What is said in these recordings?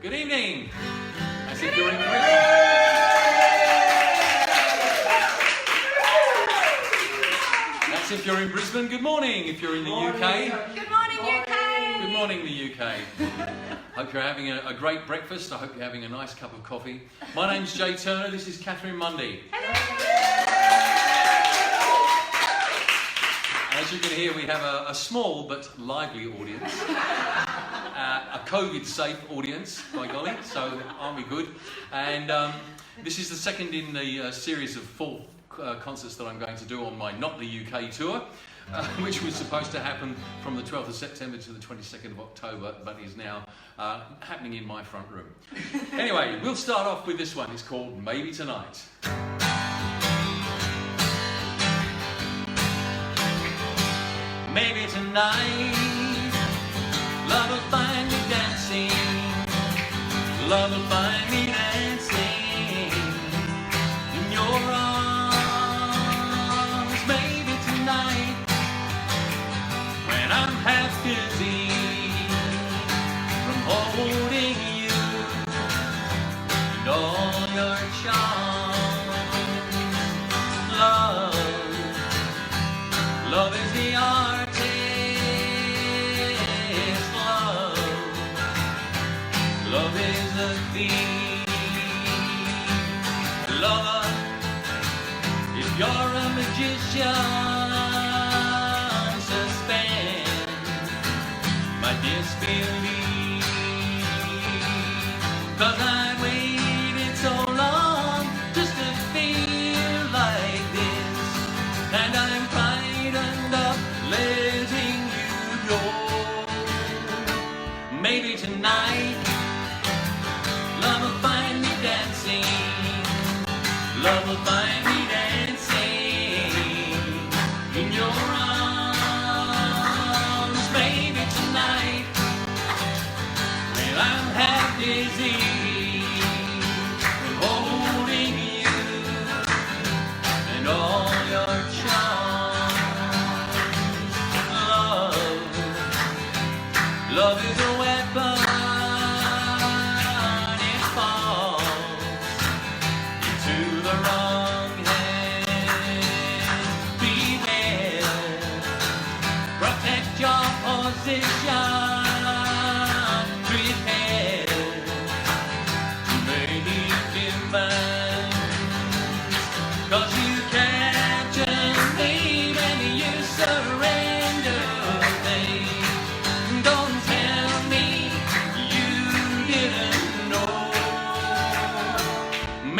Good evening. As if you're in That's if you're in Brisbane. Good morning if you're in the UK. Good morning, UK. Good morning, the UK. Hope you're having a great breakfast. I hope you're having a nice cup of coffee. My name's Jay Turner. This is Catherine Mundy. As you can hear, we have a small but lively audience. A COVID-safe audience, by golly, so aren't we good? And this is the second in the series of 4 concerts that I'm going to do on my Not the UK tour, which was supposed to happen from the 12th of September to the 22nd of October, but is now happening in my front room. Anyway, we'll start off with this one. It's called Maybe Tonight. Maybe tonight, love will find me dancing. Love will find me dancing in your arms. Maybe tonight, when I'm half dizzy from holding you and all your charms. Love is the artist. Love is a thief. Lover, if you're a magician, suspend my disbelief. 'Cause I waited so long just to feel like this, and I'm frightened of letting you go. Maybe tonight love will find me dancing. Love will find me dancing in your arms. Maybe tonight, when I'm half dizzy from holding you and all your charms. Love is a weapon.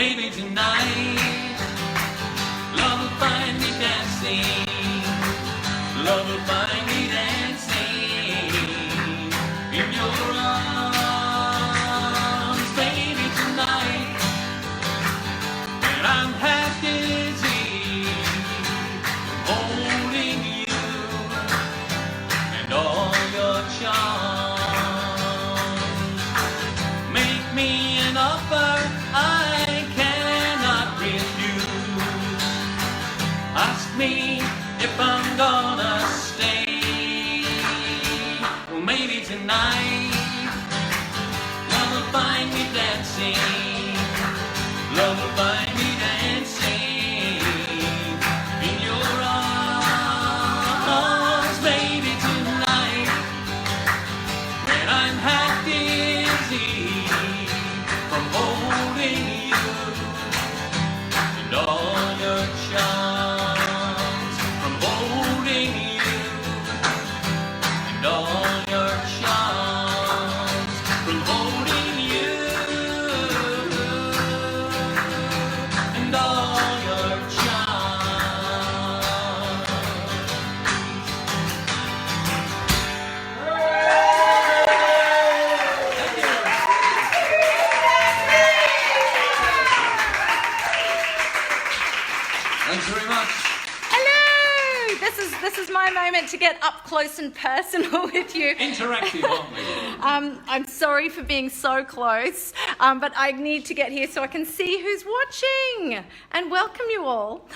Maybe tonight, love will find me dancing. Love will find me dancing in your arms. Maybe tonight, when I'm half dizzy, holding you and all your charms. Make me an offer I cannot refuse. Ask me if I'm gonna stay. Well, maybe tonight, love will find me dancing. Love will find me dancing in your arms. Maybe tonight, when I'm half dizzy from holding you and all your charms, from holding you and all your charms, from holding you. my moment to get up close and personal with you. Interactive, aren't we? I'm sorry for being so close, but I need to get here so I can see who's watching and welcome you all.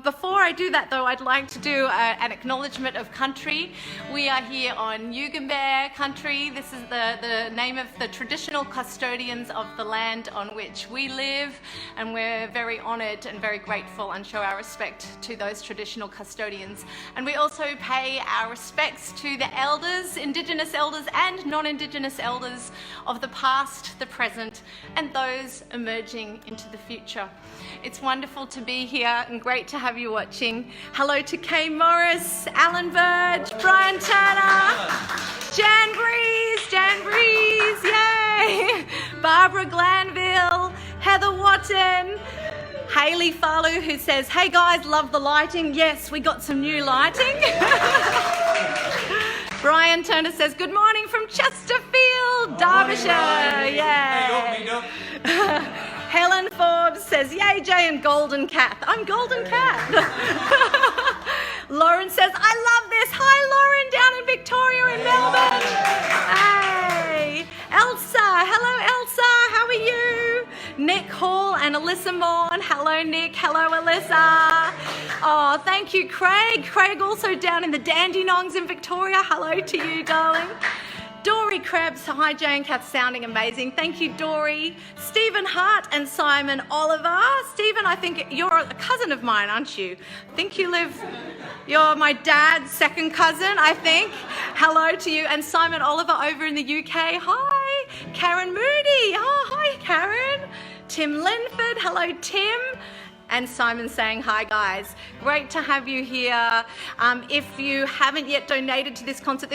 Before I do that, though, I'd like to do an acknowledgement of country. We are here on Yugambeh country. This is the name of the traditional custodians of the land on which we live, and we're very honoured and very grateful and show our respect to those traditional custodians. And we also pay our respects to the elders, Indigenous elders and non-Indigenous elders of the past, the present, and those emerging into the future. It's wonderful to be here and great to have you watching. Hello to Kay Morris, Alan Burge, Brian Turner, Jan Breeze, yay! Barbara Glanville, Heather Watton, Hayley Falu, who says, hey guys, love the lighting. Yes, we got some new lighting. Brian Turner says, good morning from Chesterfield, Derbyshire. Yay. Helen Forbes says, yay, Jay and Golden Cath. I'm Golden Cath. Lauren says, I love this. Hi, Lauren, down in Victoria in Melbourne. Hey. Elsa, hello, Elsa. How are you? Nick Hall and Alyssa Morn. Hello, Nick. Hello, Alyssa. Oh, thank you, Craig. Craig also down in the Dandenongs in Victoria. Hello to you, darling. Dory Krebs, hi Jay and Kath, sounding amazing. Thank you, Dory. Stephen Hart and Simon Oliver. Stephen, I think you're a cousin of mine, aren't you? I think you're my dad's second cousin, I think. Hello to you. And Simon Oliver over in the UK. Hi. Karen Moody. Oh, hi, Karen. Tim Linford. Hello, Tim. And Simon saying, hi guys, great to have you here. If you haven't yet donated to this concert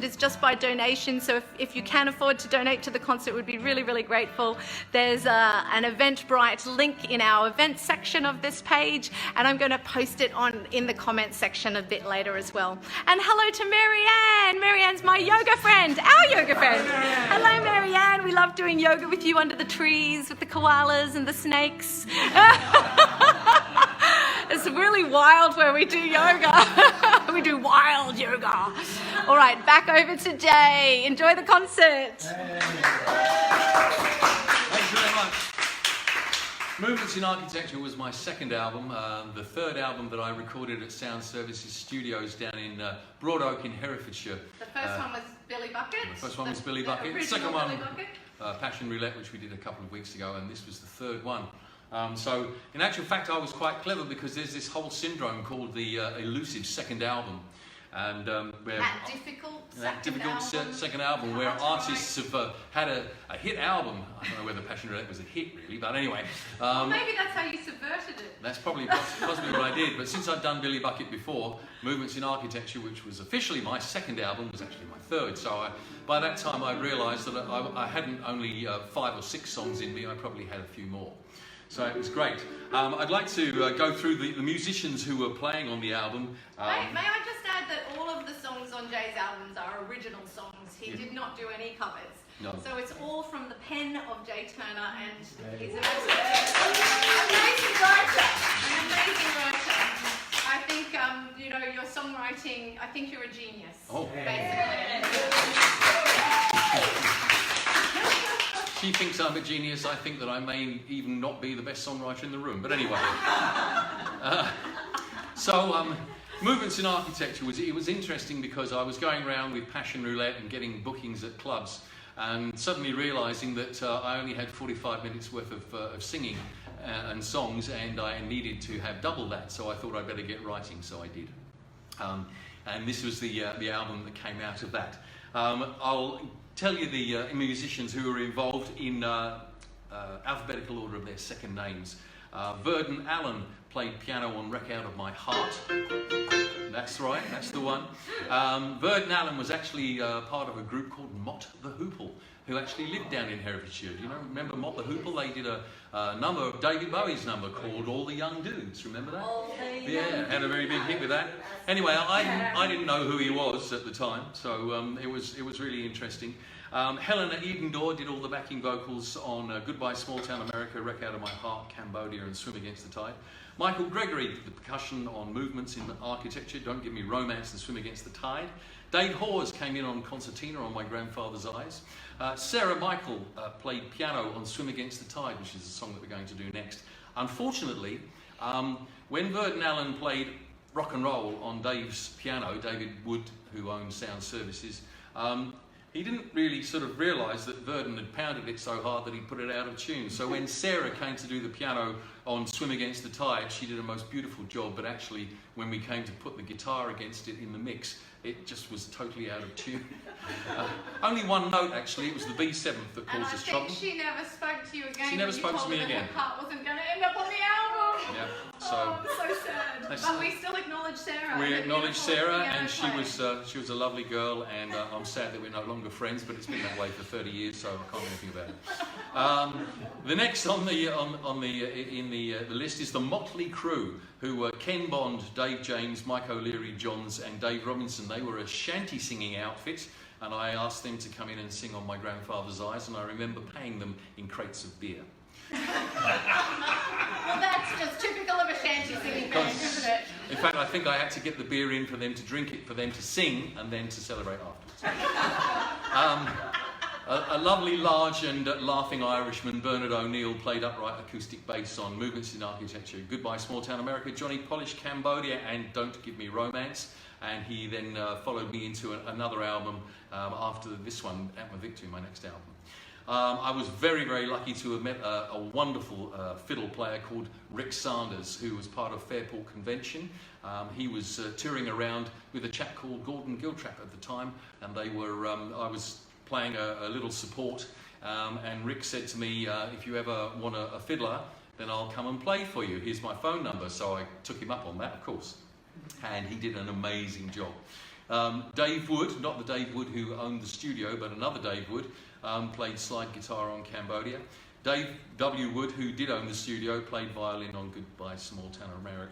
is just by donation, so if you can afford to donate to the concert, we'd be really, really grateful. There's an Eventbrite link in our event section of this page, and I'm going to post it in the comment section a bit later as well. And hello to Marianne. Marianne's my yoga friend, our yoga friend. Hello, Marianne. We love doing yoga with you under the trees with the koalas and the snakes. It's really wild where we do yoga. We do wild yoga. All right, back over to Jay. Enjoy the concert. Thanks very much. Movements in Architecture was my second album, the third album that I recorded at Sound Services Studios down in Broad Oak in Herefordshire. The first one was Billy Bucket. The first one was Billy Bucket. The second one, Passion Roulette, which we did a couple of weeks ago, and this was the third one. So, in actual fact, I was quite clever because there's this whole syndrome called the elusive second album. And where that difficult second album where artists have had a hit album. I don't know whether Passion Roulette was a hit really, but anyway. Well, maybe that's how you subverted it. That's probably possibly what I did. But since I'd done Billy Bucket before, Movements in Architecture, which was officially my second album, was actually my third. So by that time I realised that I hadn't only 5 or 6 songs in me, I probably had a few more. So it was great. I'd like to go through the musicians who were playing on the album. May I just add that all of the songs on Jay's albums are original songs. He did not do any covers. No. So it's all from the pen of Jay Turner, and he's an amazing writer. An amazing writer. I think, your songwriting, I think you're a genius, basically. She thinks I'm a genius. I think that I may even not be the best songwriter in the room. But anyway. Movements in Architecture, it was interesting because I was going around with Passion Roulette and getting bookings at clubs and suddenly realising that I only had 45 minutes worth of singing and songs, and I needed to have double that. So I thought I'd better get writing, so I did. And this was the album that came out of that. I'll tell you the musicians who were involved in alphabetical order of their second names. Verdon Allen played piano on Wreck Out of My Heart. That's right, that's the one. Verdon Allen was actually part of a group called Mott the Hoople, who actually lived down in Herefordshire. Do you remember Mott the Hoople? They did a number of David Bowie's number called All the Young Dudes. Remember that? Yeah, had a very big hit with that. Anyway, I didn't know who he was at the time, so it was really interesting. Helena Edendor did all the backing vocals on Goodbye Small Town America, Wreck Out of My Heart, Cambodia and Swim Against the Tide. Michael Gregory did the percussion on Movements in Architecture, Don't Give Me Romance and Swim Against the Tide. Dave Hawes came in on Concertina on My Grandfather's Eyes. Sarah Michael played piano on Swim Against the Tide, which is the song that we're going to do next. Unfortunately, when Verdon Allen played rock and roll on Dave's piano, David Wood, who owned Sound Services, he didn't really sort of realise that Verdon had pounded it so hard that he put it out of tune. So when Sarah came to do the piano on Swim Against the Tide, she did a most beautiful job, but actually when we came to put the guitar against it in the mix, it just was totally out of tune. Only one note actually, it was the B7 that caused us trouble. And I think she never spoke to you again. She never spoke to me again. Her part wasn't going to end up on the album. Yeah, so oh, I'm so sad. But we still acknowledge Sarah. We acknowledge Sarah, and she was a lovely girl, and I'm sad that we're no longer friends, but it's been that way for 30 years, so I can't do anything about it. The next on the list is the Motley Crew, who were Ken Bond, Dave James, Mike O'Leary, Johns, and Dave Robinson. They were a shanty singing outfit, and I asked them to come in and sing on My Grandfather's Eyes, and I remember paying them in crates of beer. Well, that's just typical of a shanty singing band, isn't it? In fact, I think I had to get the beer in for them to drink it, for them to sing, and then to celebrate afterwards. A lovely, large and laughing Irishman, Bernard O'Neill, played upright acoustic bass on Movements in Architecture, Goodbye Small Town America, Johnny Polish, Cambodia, and Don't Give Me Romance. And he then followed me into another album after this one, At My Victory, my next album. I was very, very lucky to have met a wonderful fiddle player called Rick Sanders, who was part of Fairport Convention. He was touring around with a chap called Gordon Giltrap at the time, and they were, I was playing a little support, and Rick said to me, if you ever want a fiddler, then I'll come and play for you. Here's my phone number. So I took him up on that, of course, and he did an amazing job. Dave Wood, not the Dave Wood who owned the studio, but another Dave Wood, played slide guitar on Cambodia. Dave W. Wood, who did own the studio, played violin on Goodbye Small Town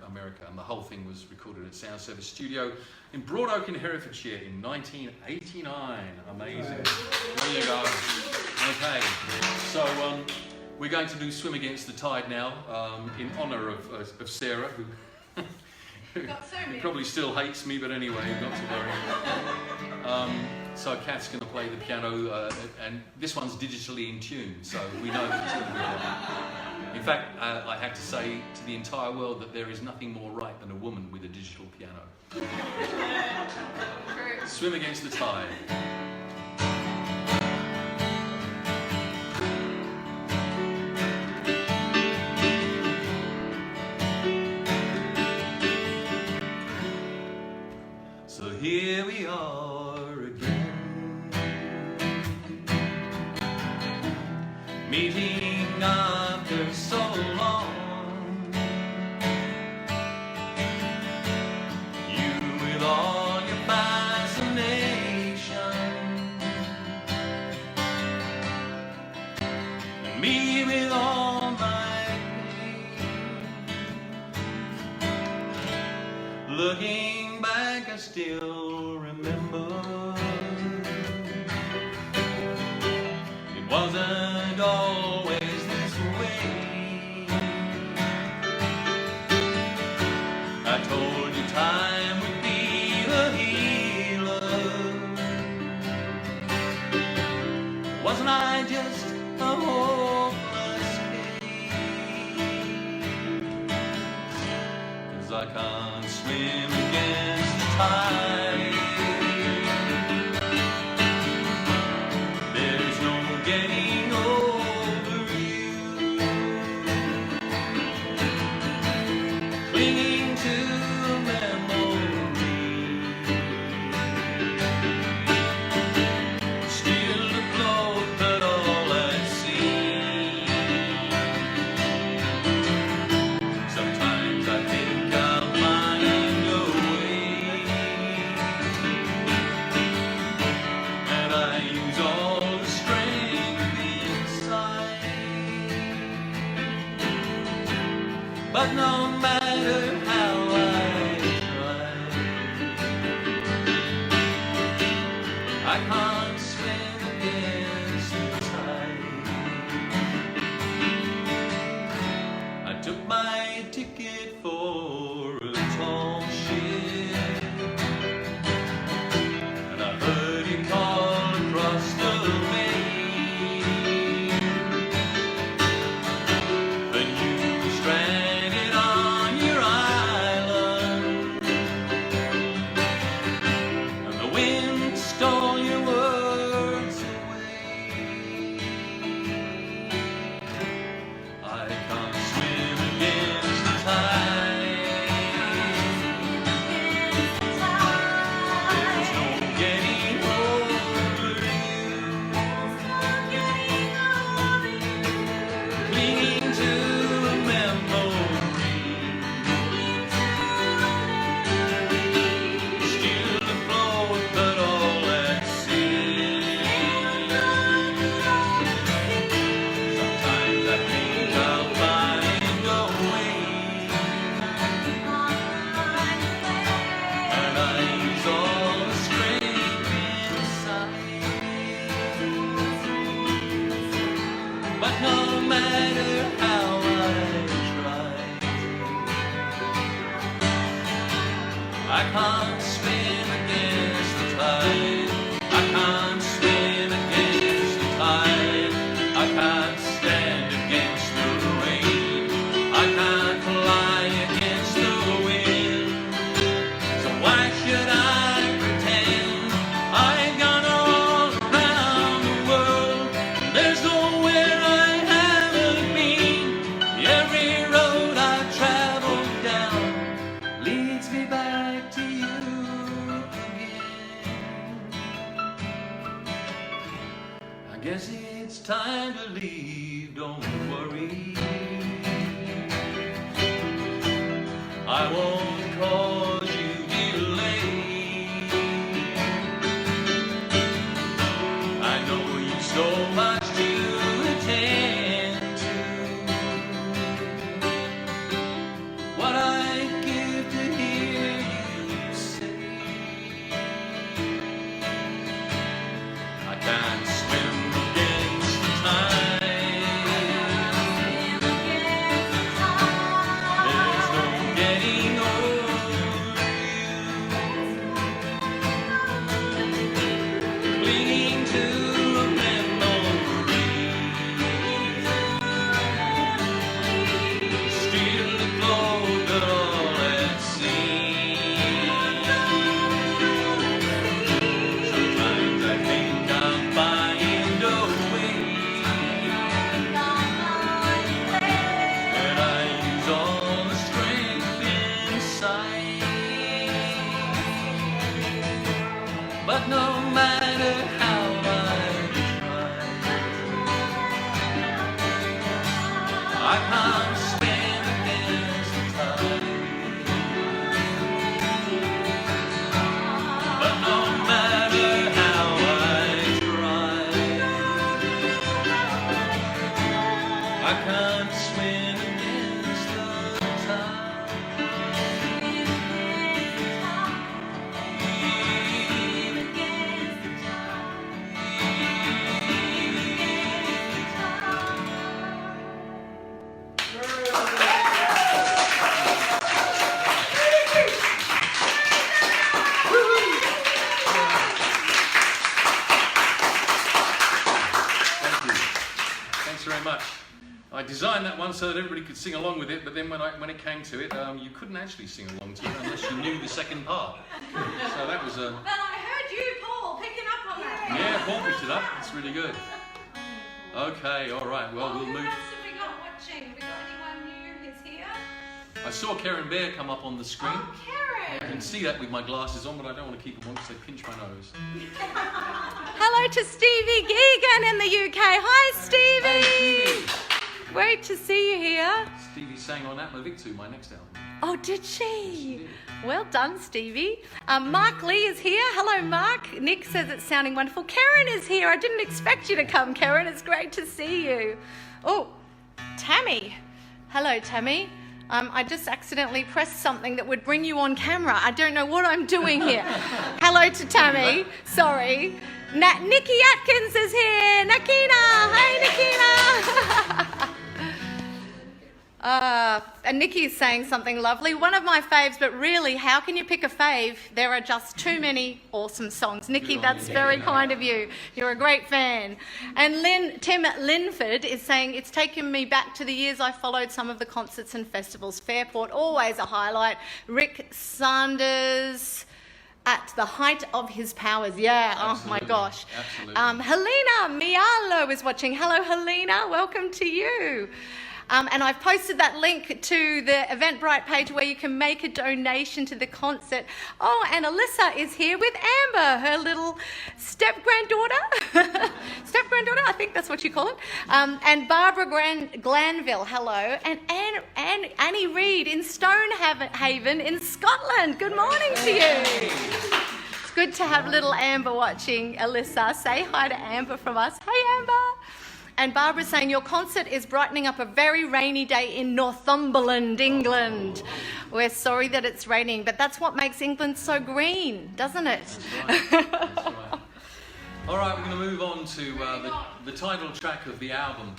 America, and the whole thing was recorded at Sound Service Studio in Broad Oak in Herefordshire in 1989. Amazing. There you go. Okay, so we're going to do Swim Against the Tide now, in honour of Sarah, who probably still hates me, but anyway, not to worry. So Kath's going to play the piano, and this one's digitally in tune, so we know that it's going to be right. In fact, I have to say to the entire world that there is nothing more right than a woman with a digital piano. Swim Against the Tide. So here we are again, meeting after so long. You with all your fascination, and me with all my pain. Looking back, I still remember it wasn't always this way. I told you time would be the healer. Wasn't I just a hopeless case? 'Cause I can't swim against the tide. There's no getting over you. Clinging to a memory, still afloat but all at sea. Sometimes I think I'll find a way, and I use all the strength inside. But no matter how I try, I can't swim again. But no matter how I try, I can't swim against the tide. I can't swim against the tide. I can't stand against the rain. I can't fly against the wind. So why should I pretend I've gone all around the world? There's nowhere I haven't been. Every road I've traveled down leads me back to you again. I guess it's time to leave, don't worry. I won't cause you delay. I know you've so much to attend to. What I'd give to hear you say, I can't swim against the tide. There's no getting over you. Clinging to a memory, still afloat but all at sea. Sometimes I think I'll find a way, and I use all the strength inside. But no matter how I try, I can't swim against the tide. But no matter how I try, I can't swim against the tide. Thank you. Thanks very much. I designed that one so that everybody could sing along with it, but then when it came to it, you couldn't actually sing along to it unless you knew the second part. So that was a... But I heard you, Paul, picking up on that. Yeah, Paul picked it up. It's really good. Okay, all right. Well, we'll Who move. else have we got watching? Have we got anyone new who's here? I saw Karen Bear come up on the screen. Oh, I Karen. can see that with my glasses on, but I don't want to keep them on because they pinch my nose. Hello to Stevie Geegan in the UK. Hi, Stevie. Hey, Stevie. Great to see you here. Stevie sang on Atma Victu, my next album. Oh, did Yes, she? she did. Well done, Stevie. Mark Lee is here. Hello, Mark. Nick says it's sounding wonderful. Karen is here. I didn't expect you to come, Karen. It's great to see you. Oh, Tammy. Hello, Tammy. I just accidentally pressed something that would bring you on camera. I don't know what I'm doing here. Hello to Tammy. Sorry. Nikki Atkins is here. Nakina. Hey, Nakina. And Nikki is saying something lovely. One of my faves, but really, how can you pick a fave? There are just too many awesome songs. Nikki, that's very kind of you. You're a great fan. And Tim Linford is saying, it's taken me back to the years I followed some of the concerts and festivals. Fairport, always a highlight. Rick Sanders, at the height of his powers. Yeah, Absolutely. Oh my gosh. Absolutely. Helena Mialo is watching. Hello, Helena. Welcome to you. And I've posted that link to the Eventbrite page where you can make a donation to the concert. Oh, and Alyssa is here with Amber, her little step-granddaughter. Step-granddaughter, I think that's what you call it. And Barbara Glanville, hello. And Annie Reid in Stonehaven in Scotland. Good morning to you. It's good to have little Amber watching. Alyssa, say hi to Amber from us. Hey, Amber. And Barbara's saying, your concert is brightening up a very rainy day in Northumberland, England. We're sorry that it's raining, but that's what makes England so green, doesn't it? That's right. That's right. All right, we're going to move on to the title track of the album.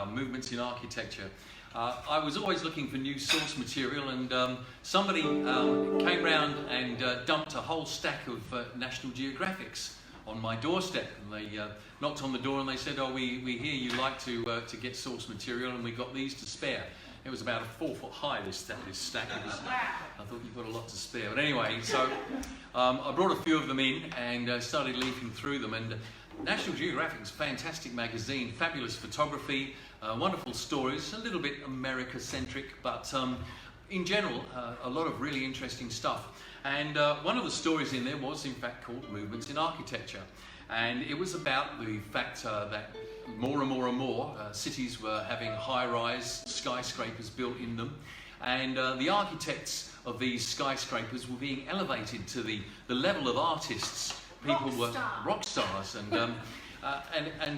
movements in architecture. I was always looking for new source material, and somebody came round and dumped a whole stack of National Geographics on my doorstep. And they knocked on the door and they said, "Oh, we hear you like to get source material, and we got these to spare." It was about 4 foot high, this stack. I thought, you've got a lot to spare. But anyway, so I brought a few of them in and started leafing through them. And National Geographic's a fantastic magazine, fabulous photography, wonderful stories, a little bit America-centric, but in general, a lot of really interesting stuff. And one of the stories in there was, in fact, called Movements in Architecture. And it was about the fact that more and more cities were having high-rise skyscrapers built in them, and the architects of these skyscrapers were being elevated to the level of artists. People were rock stars, and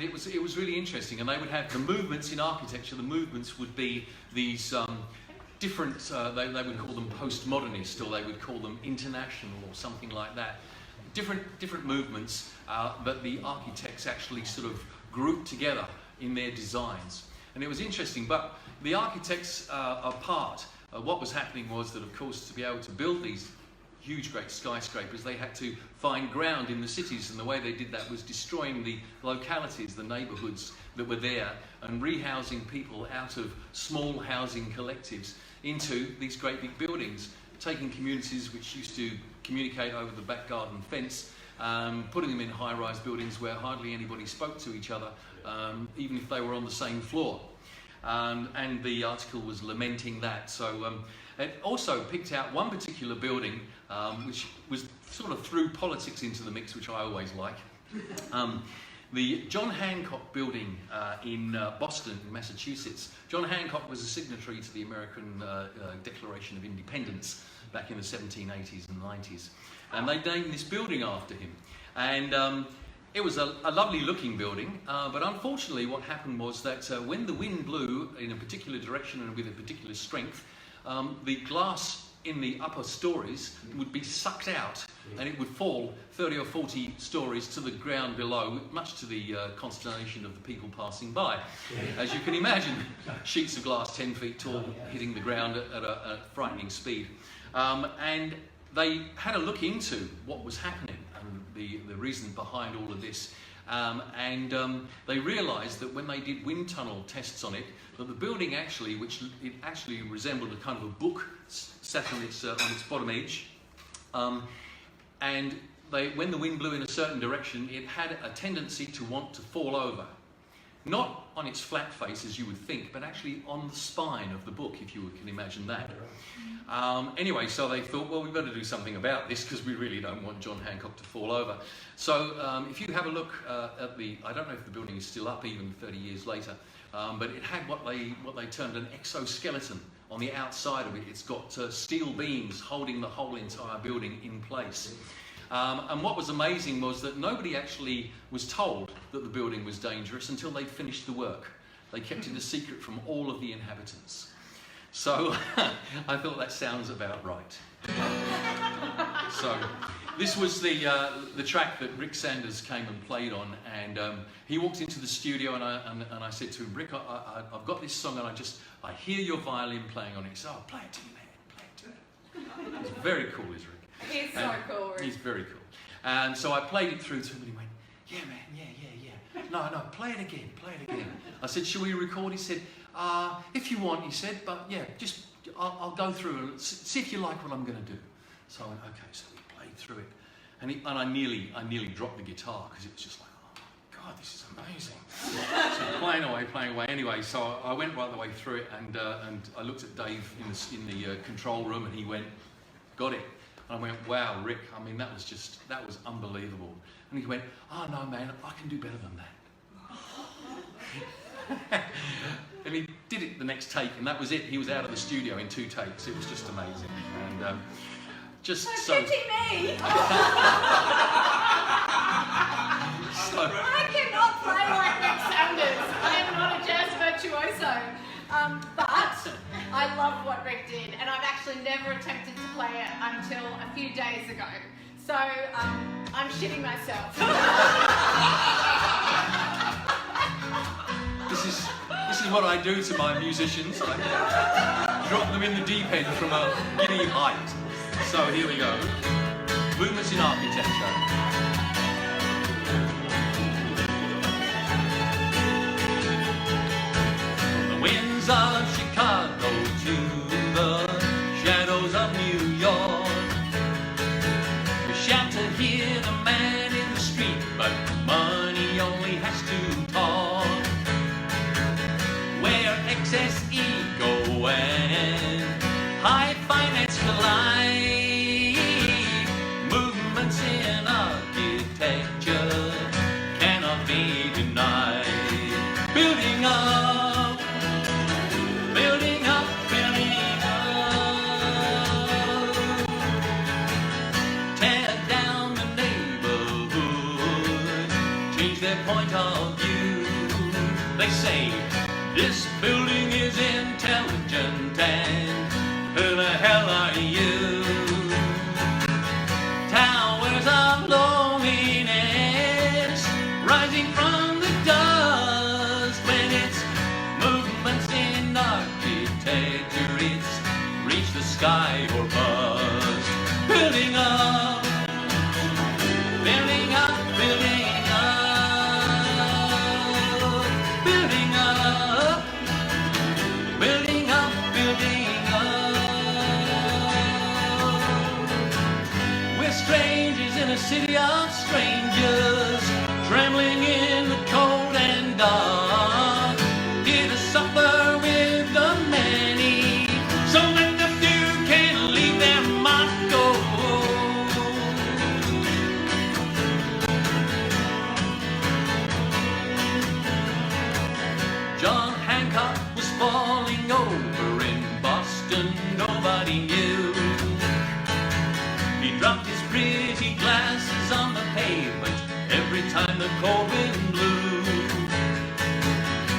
it was really interesting. And they would have the movements in architecture. The movements would be these different. They would call them postmodernist, or they would call them international, or something like that. Different movements that the architects actually sort of grouped together in their designs. And it was interesting, but the architects apart, what was happening was that, of course, to be able to build these huge great skyscrapers, they had to find ground in the cities, and the way they did that was destroying the localities, the neighbourhoods that were there, and rehousing people out of small housing collectives into these great big buildings, taking communities which used to communicate over the back garden fence, putting them in high-rise buildings where hardly anybody spoke to each other, even if they were on the same floor. And the article was lamenting that. So it also picked out one particular building, which was sort of threw politics into the mix, which I always like. The John Hancock building in Boston, Massachusetts. John Hancock was a signatory to the American Declaration of Independence back in the 1780s and 90s. And they named this building after him. And it was a lovely looking building, but unfortunately what happened was that when the wind blew in a particular direction and with a particular strength, the glass in the upper stories would be sucked out, and it would fall 30 or 40 stories to the ground below, much to the consternation of the people passing by. As you can imagine, sheets of glass 10 feet tall hitting the ground at a frightening speed. And they had a look into what was happening and the reason behind all of this. And they realised that when they did wind tunnel tests on it, that the building actually, it actually resembled a kind of a book sat on its bottom edge. And when the wind blew in a certain direction, it had a tendency to want to fall over. Not on its flat face, as you would think, but actually on the spine of the book, if you can imagine that. Anyway, so they thought, well, we've got to do something about this because we really don't want John Hancock to fall over. So if you have a look at I don't know if the building is still up even 30 years later, but it had what they termed an exoskeleton on the outside of it. It's got steel beams holding the whole entire building in place. And what was amazing was that nobody actually was told that the building was dangerous until they'd finished the work. They kept it a secret from all of the inhabitants. So I thought that sounds about right. So this was the track that Rick Sanders came and played on, and he walked into the studio, and I said to him, Rick, I've got this song, and I hear your violin playing on it. He said, oh, play it to me, man, play it to me. He's very cool, is Rick. He's so cool, Rick. He's very cool. And so I played it through to him, and he went, yeah, man, yeah. No, play it again. I said, shall we record? He said, if you want, he said, but yeah, just I'll go through and see if you like what I'm going to do. So I went, okay, so we played through it, and I nearly dropped the guitar because it was just like, oh my God, this is amazing. So playing away. Anyway, so I went right the way through it, and I looked at Dave in the control room, and he went, got it. And I went, wow, Rick, I mean, that was unbelievable. And he went, oh no, man, I can do better than that. And he did it the next take, and that was it. He was out of the studio in 2 takes. It was just amazing. And just so. Pity me! I cannot play like Rick Sanders. I am not a jazz virtuoso. But I love what Rick did, and I've actually never attempted to play it until a few days ago. So I'm shitting myself. This This is what I do to my musicians. I drop them in the deep end from a giddy height. So here we go. Movements in architecture. From the winds of Chicago to the shadows of New York, you shout to hear the man in the street, but money only has to talk. Where excess ego and high finance collide, movements in architecture cannot be denied. Building up, building up, building up. Tear down the neighborhood, change their point of view. They say, this building is intelligent, and who the hell are you? Towers of loneliness rising from the dust. When it's movements in architecture, it's reach the sky or bust. Building up, building up, building up, building up, building up, building up. We're strangers in a city of strangers, trembling in the cold and dark, here to suffer with the many, so that the few can leave their mark. John Hancock was falling over in Boston, nobody knew. He dropped his pretty glasses on the pavement every time the cold wind blew.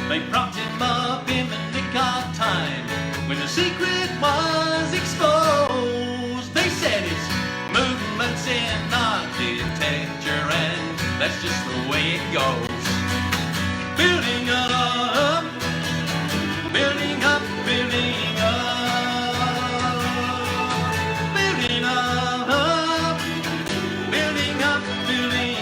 They propped him up in the nick of time when the secret was exposed. They said it's movements in architecture, and that's just the way it goes. Building up, building up, building up, building up, building up, building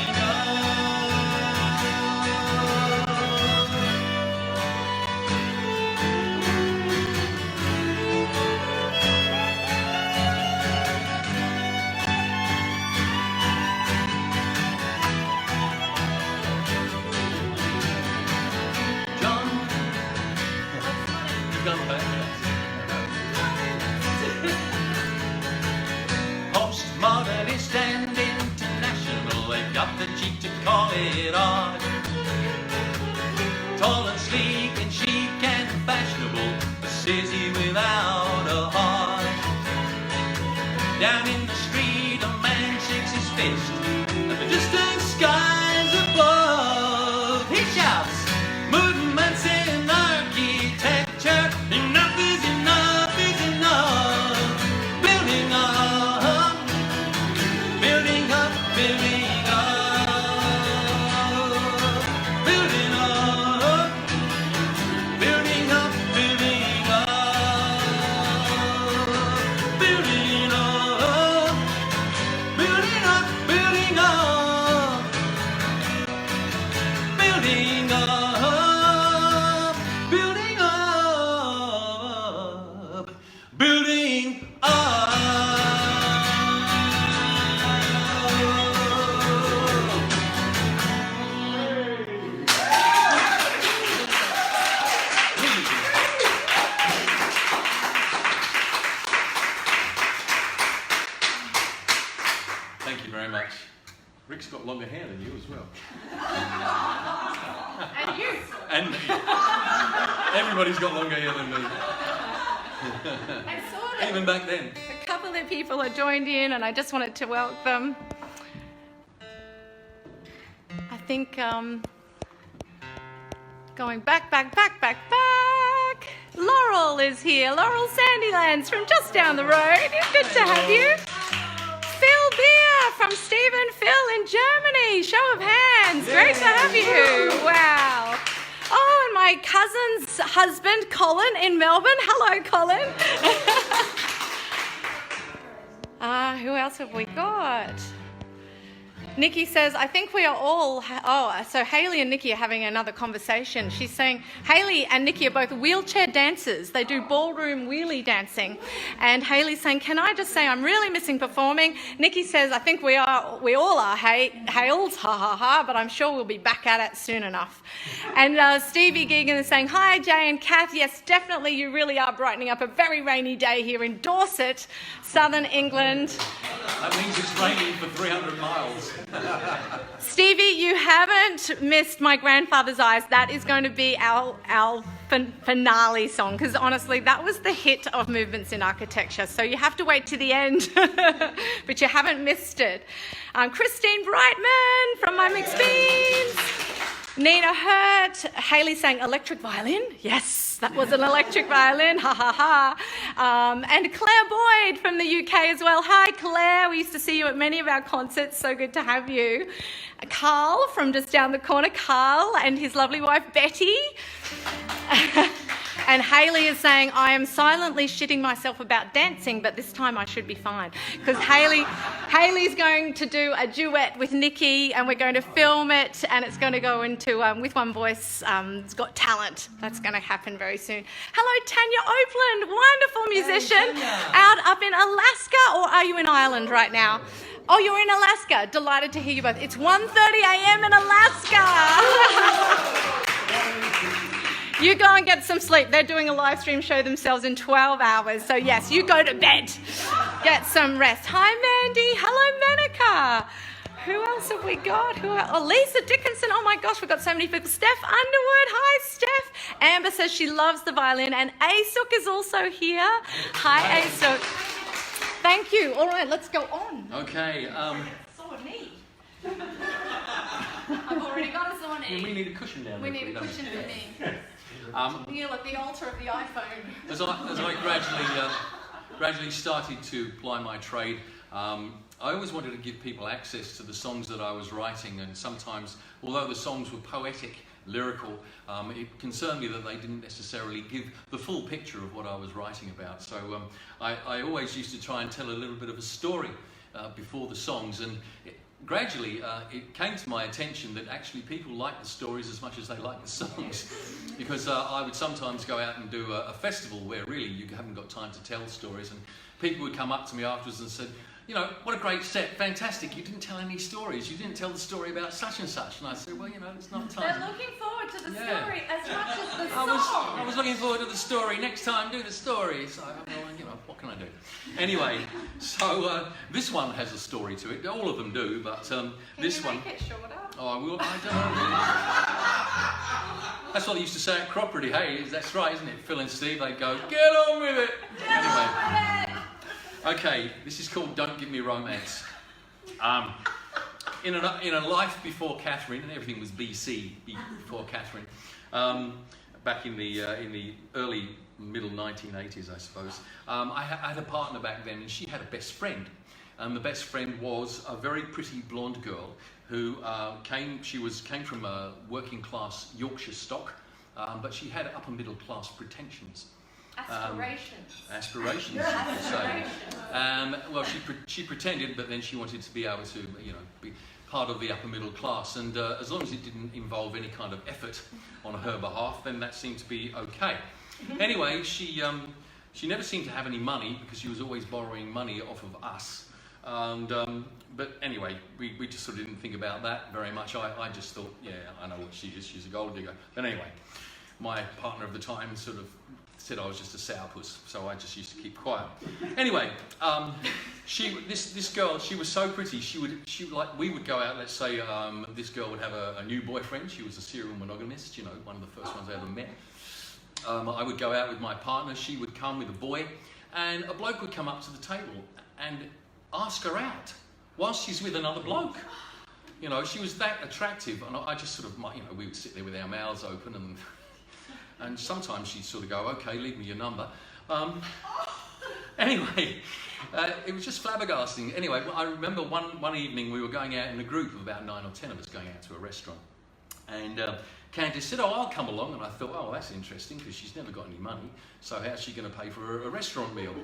Postmodernist and international, they've got the cheek to call it art. Tall and sleek and chic and fashionable, a sissy without a heart. Down in the street a man shakes his fist at the distant skies above. He shouts, movements in architecture, enough is enough is enough. Building up, building up, building up, building up, building up, building up, building up, building up, building up, building up, building up, building up. Thank you very much. Rick's got longer hair than you as well. And you. And me. Everybody's got longer hair than me. I saw that Even back then. a couple of people are joined in, and I just wanted to welcome. I think going back. Laurel is here. Laurel Sandylands from just down the road. It's good to have you. Phil Beer from Stephen Phil in Germany. Show of hands. Great to have you. Wow. Oh, and my my cousin's husband, Colin, in Melbourne. Hello, Colin. Who else have we got? Nikki says, I think we are all... so Hayley and Nikki are having another conversation. She's saying, Hayley and Nikki are both wheelchair dancers. They do ballroom wheelie dancing. And Hayley's saying, can I just say I'm really missing performing? Nikki says, I think we all are, Hales, ha ha ha, but I'm sure we'll be back at it soon enough. And Stevie Geegan is saying, hi, Jay and Kath. Yes, definitely, you really are brightening up a very rainy day here in Dorset, southern England. That means it's raining for 300 miles. Stevie, you haven't missed My Grandfather's Eyes. That is going to be our finale song, because honestly, that was the hit of Movements in Architecture. So you have to wait to the end, but you haven't missed it. Christine Brightman from My Mixed Beans. Nina Hurt. Hayley saying electric violin. Yes, that was an electric violin. Ha ha ha. And Claire Boyd from the UK as well. Hi, Claire. We used to see you at many of our concerts. So good to have you. Carl from just down the corner. Carl and his lovely wife, Betty. And Hayley is saying, I am silently shitting myself about dancing, but this time I should be fine. Because Hayley's going to do a duet with Nikki, and we're going to film it, and it's going to go into With One Voice, It's Got Talent. That's going to happen very soon. Hello, Tanya Oakland, wonderful musician, out up in Alaska, or are you in Ireland right now? Oh, you're in Alaska. Delighted to hear you both. It's 1:30 a.m. in Alaska. You go and get some sleep. They're doing a live stream show themselves in 12 hours. So yes, you go to bed. Get some rest. Hi, Mandy. Hello, Manica. Who else have we got? Lisa Dickinson. Oh my gosh, we've got so many people. Steph Underwood. Hi, Steph. Amber says she loves the violin. And Asuk is also here. Hi, Asuk. Thank you. All right, let's go on. Okay. Sore knee. I've already got a sore knee. We need a cushion down there. We need a cushion for me. You're like the altar of the iPhone. As I gradually started to ply my trade, I always wanted to give people access to the songs that I was writing, and sometimes, although the songs were poetic, lyrical, it concerned me that they didn't necessarily give the full picture of what I was writing about. So I always used to try and tell a little bit of a story before the songs, and gradually it came to my attention that actually people like the stories as much as they like the songs, because I would sometimes go out and do a festival where really you haven't got time to tell stories, and people would come up to me afterwards and said, you know, what a great set, fantastic, you didn't tell any stories, you didn't tell the story about such and such. And I said, well, you know, it's not time. They're looking forward to the story as much as the song. song. I was looking forward to the story. Next time, do the story. So, well, you know, what can I do? Anyway, so this one has a story to it. All of them do, but this one... Can you make it shorter? Oh, I don't know. That's what they used to say at Cropredy. Hey, that's right, isn't it? Phil and Steve, they'd go, get on with it. Anyway. Okay, this is called Don't Give Me Romance. In a life before Catherine, and everything was BC, before Catherine, back in the early, middle 1980s, I suppose, I had a partner back then, and she had a best friend. And the best friend was a very pretty blonde girl who came from a working class Yorkshire stock, but she had upper middle class pretensions. Aspirations, you could say. Well, she pretended, but then she wanted to be able to, you know, be part of the upper middle class. And as long as it didn't involve any kind of effort on her behalf, then that seemed to be okay. Anyway, she never seemed to have any money because she was always borrowing money off of us. And but anyway, we just sort of didn't think about that very much. I just thought, yeah, I know what she is. She's a gold digger. But anyway, my partner of the time sort of said I was just a sourpuss, so I just used to keep quiet. Anyway, this girl, she was so pretty. We would go out. Let's say this girl would have a new boyfriend. She was a serial monogamist. You know, one of the first ones I ever met. I would go out with my partner. She would come with a boy, and a bloke would come up to the table and ask her out whilst she's with another bloke. You know, she was that attractive, and I just sort of, you know, we would sit there with our mouths open and sometimes she'd sort of go, okay, leave me your number. Anyway, it was just flabbergasting. Anyway, I remember one evening we were going out in a group of about 9 or 10 of us going out to a restaurant. And Candice said, oh, I'll come along. And I thought, oh, that's interesting, because she's never got any money. So how's she going to pay for a restaurant meal?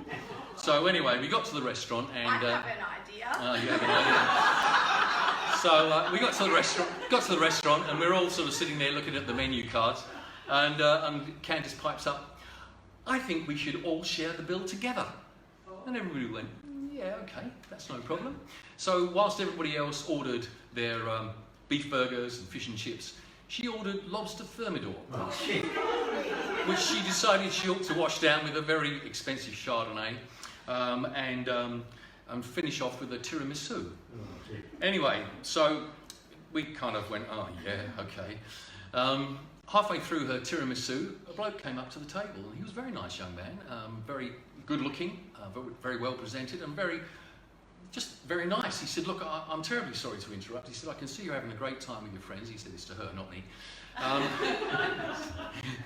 So anyway, we got to the restaurant and... I have an idea. You have an idea. So we got to the restaurant, and we're all sort of sitting there looking at the menu cards. And Candice pipes up, I think we should all share the bill together. And everybody went, yeah, okay, that's no problem. So whilst everybody else ordered their beef burgers and fish and chips, she ordered lobster thermidor, which she decided she ought to wash down with a very expensive Chardonnay and finish off with a tiramisu. Anyway, so we kind of went, oh yeah, okay. Halfway through her tiramisu, a bloke came up to the table, and he was a very nice young man, very good looking, very well presented, and just very nice. He said, look, I'm terribly sorry to interrupt. He said, I can see you're having a great time with your friends. He said this to her, not me.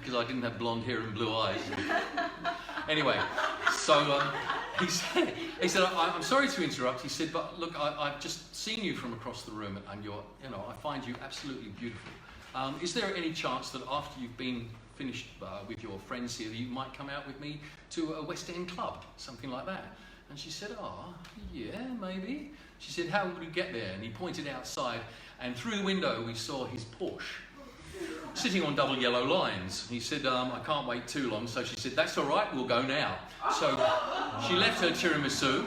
Because I didn't have blonde hair and blue eyes. Anyway, so he said, I'm sorry to interrupt. He said, but look, I've just seen you from across the room, and I find you absolutely beautiful. Is there any chance that after you've been finished with your friends here, you might come out with me to a West End club, something like that? And she said, oh, yeah, maybe. She said, how would we get there? And he pointed outside, and through the window we saw his Porsche sitting on double yellow lines. He said, I can't wait too long. So she said, that's all right, we'll go now. So she left her tiramisu,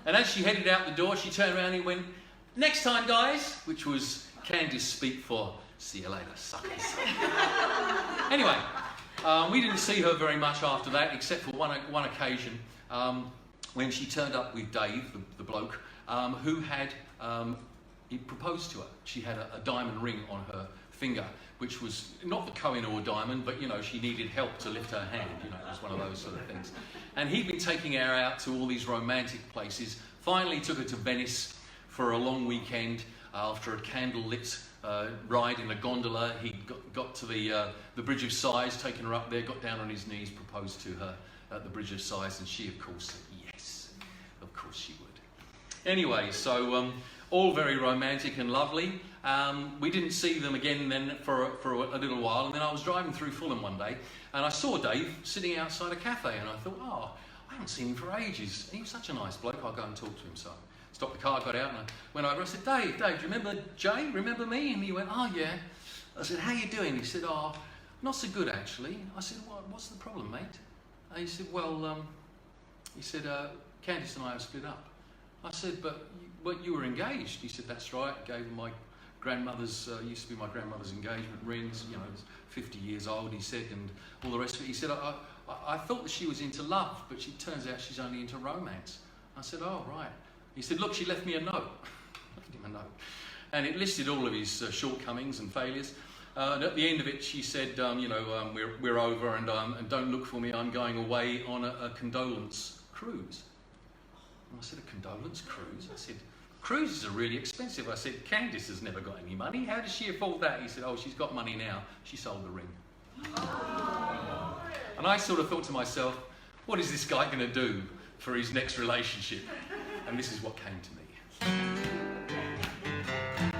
and as she headed out the door, she turned around and went, next time, guys, which was Candice speak for, see you later, suckers. Anyway, we didn't see her very much after that, except for one occasion, when she turned up with Dave, the bloke, who had he proposed to her. She had a diamond ring on her finger, which was not the Kohinoor diamond, but she needed help to lift her hand. It was one of those sort of things. And he'd been taking her out to all these romantic places. Finally, took her to Venice for a long weekend after a candlelit ride in a gondola. He got to the Bridge of Sighs, taken her up there, got down on his knees, proposed to her at the Bridge of Sighs, and she, of course, said yes. Of course she would. Anyway, so all very romantic and lovely. We didn't see them again then for a little while, and then I was driving through Fulham one day, and I saw Dave sitting outside a cafe, and I thought, oh, I haven't seen him for ages. He was such a nice bloke, I'll go and talk to him. So I stopped the car, got out, and I went over. I said, Dave, do you remember Jay? Remember me? And he went, oh, yeah. I said, how you doing? He said, oh, not so good, actually. I said, what's the problem, mate? And he said, well, Candice and I have split up. I said, but you were engaged. He said, that's right. Gave her my grandmother's, used to be my grandmother's engagement rings, it was 50 years old, he said, and all the rest of it. He said, I thought that she was into love, but she turns out she's only into romance. I said, oh, right. He said, look, she left me a note. Left him a note. And it listed all of his shortcomings and failures. And at the end of it, she said, we're over, and don't look for me. I'm going away on a condolence cruise. And I said, a condolence cruise? I said, cruises are really expensive. I said, Candice has never got any money. How does she afford that? He said, oh, she's got money now. She sold the ring. Oh. And I sort of thought to myself, what is this guy going to do for his next relationship? And this is what came to me.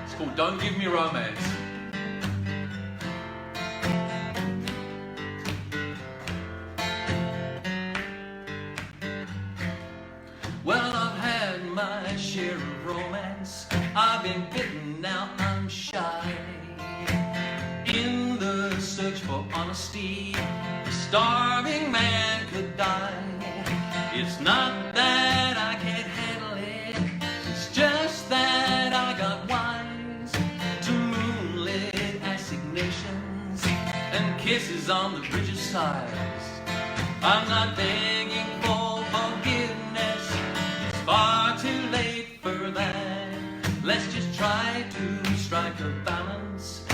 It's called Don't Give Me Romance. Well, I've had my share of romance. I've been bitten, now I'm shy. In the search for honesty, a starving man could die. It's not that I can't handle it, it's just that I got wise to moonlit assignations and kisses on the Bridge of Sighs. I'm not begging for forgiveness, it's far too late for that. Let's just try to strike a balance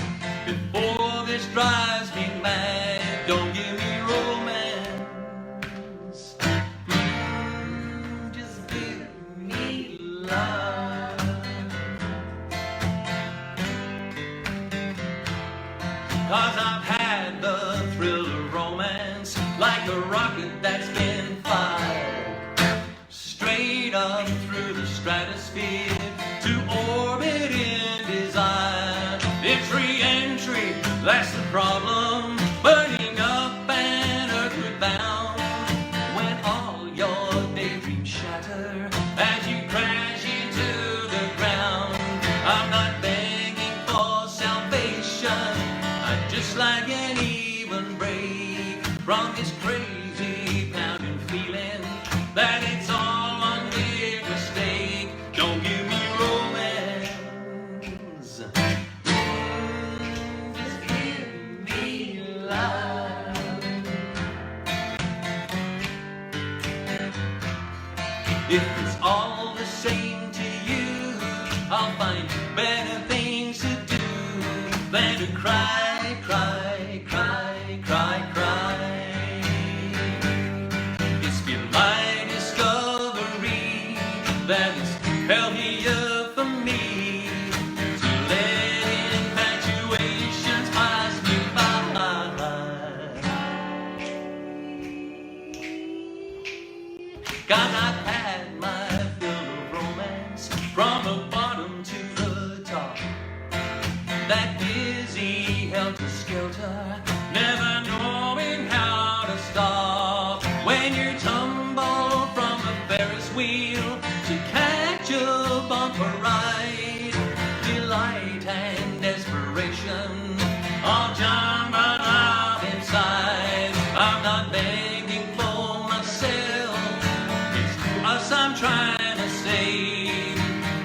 before this drives me mad. Don't give me romance, just give me love. 'Cause I've had the thrill of romance, like a rocket that's been fired straight up through the stratosphere to orbit in desire. It's re-entry, that's from this crazy pounding feeling that it's all one big mistake. Don't give me romance. Just give me love. If it's all the same to you, I'll find better things to do than to cry, cry, cry, cry, cry. It's been my discovery that it's healthier for me to let infatuations pass me by. 'Cause I've had my fill of romance from the bottom to the top. That dizzy helter-skelter, never knowing how to stop. When you tumble from a Ferris wheel to catch a bumper ride, delight and desperation all jumbled up inside. I'm not begging for myself, it's us I'm trying to save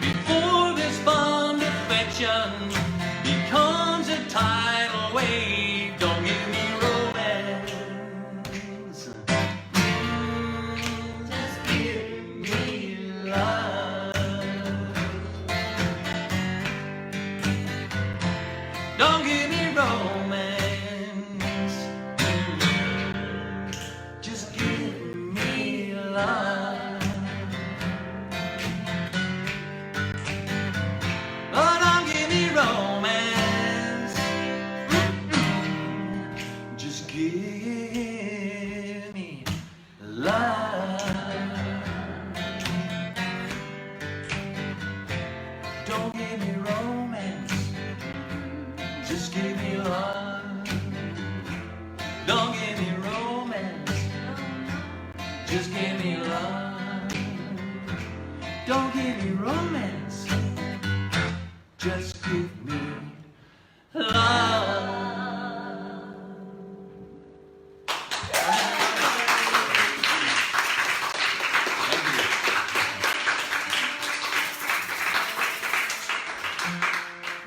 before this fond affection becomes a tidal wave. Don't give me romance. Just give me love. Don't give me romance. Just give me love. Oh, don't give me romance. Just give me love. Don't give me romance. Just give me love. Don't give me romance. Just give me love. Don't give me romance. Just give me love.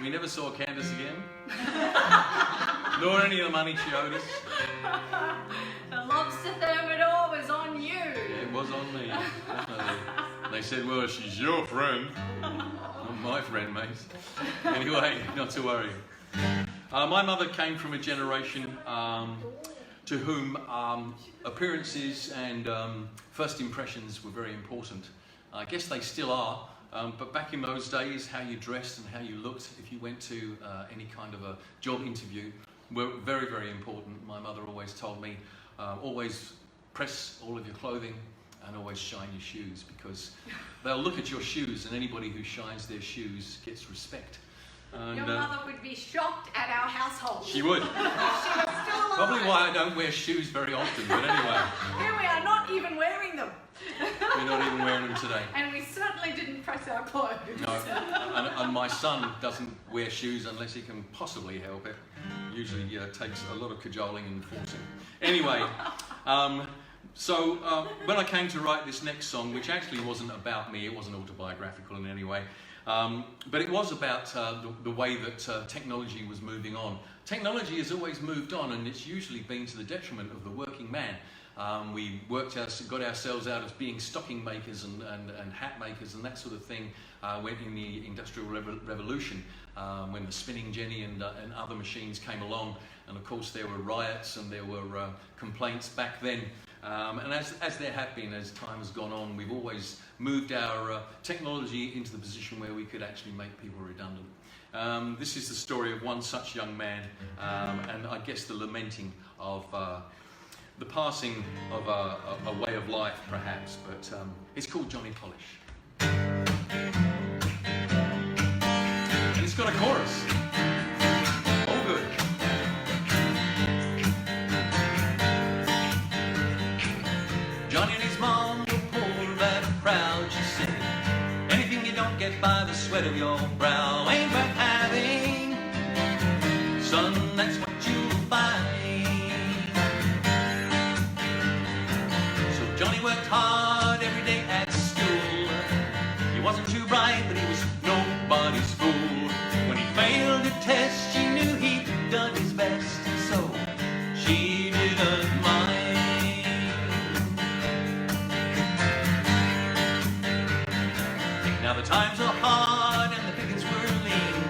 We never saw Candace again, nor any of the money she owed us. The lobster thermidor was on you. It was on me, definitely. They said, well, she's your friend. Not my friend, mate. Anyway, not to worry. My mother came from a generation to whom appearances and first impressions were very important. I guess they still are, but back in those days, how you dressed and how you looked, if you went to any kind of a job interview, were very, very important. My mother always told me, always press all of your clothing and always shine your shoes, because they'll look at your shoes, and anybody who shines their shoes gets respect. And, Your mother would be shocked at our household. she would. She was still alive. Probably why I don't wear shoes very often, but anyway, Here we are, not even wearing them. we're not even wearing them today. And we certainly didn't press our clothes. No, and my son doesn't wear shoes unless he can possibly help it. Usually takes a lot of cajoling and forcing. Anyway, so when I came to write this next song, which actually wasn't about me, it wasn't autobiographical in any way, but it was about the way that technology was moving on. Technology has always moved on, and it's usually been to the detriment of the working man. We got ourselves out as being stocking makers and hat makers and that sort of thing went in the Industrial Revolution, when the spinning jenny and other machines came along. And of course there were riots and there were complaints back then. And as there have been, as time has gone on, we've always moved our technology into the position where we could actually make people redundant. This is the story of one such young man, and I guess the lamenting of the passing of a way of life, perhaps, but it's called Johnny Polish. And it's got a chorus. All good. Johnny and his mom were poor but proud, she said. Anything you don't get by the sweat of your brow ain't worth having. Son, that's what you'll find. worked hard every day at school. He wasn't too bright, but he was nobody's fool. When he failed a test, she knew he'd done his best, so she didn't mind. Now the times are hard and the pickings were lean.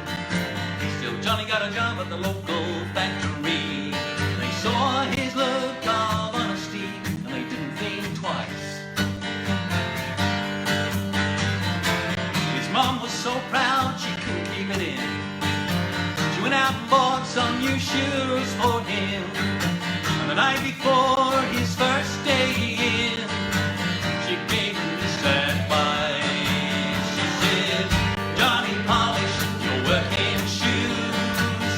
Still Johnny got a job at the local factory. They saw his look of honesty and they didn't think twice. His mom was so proud she couldn't keep it in. She went out and bought some new shoes for him. And the night before his first day in, she gave him this advice. She said, Johnny, polish your working shoes.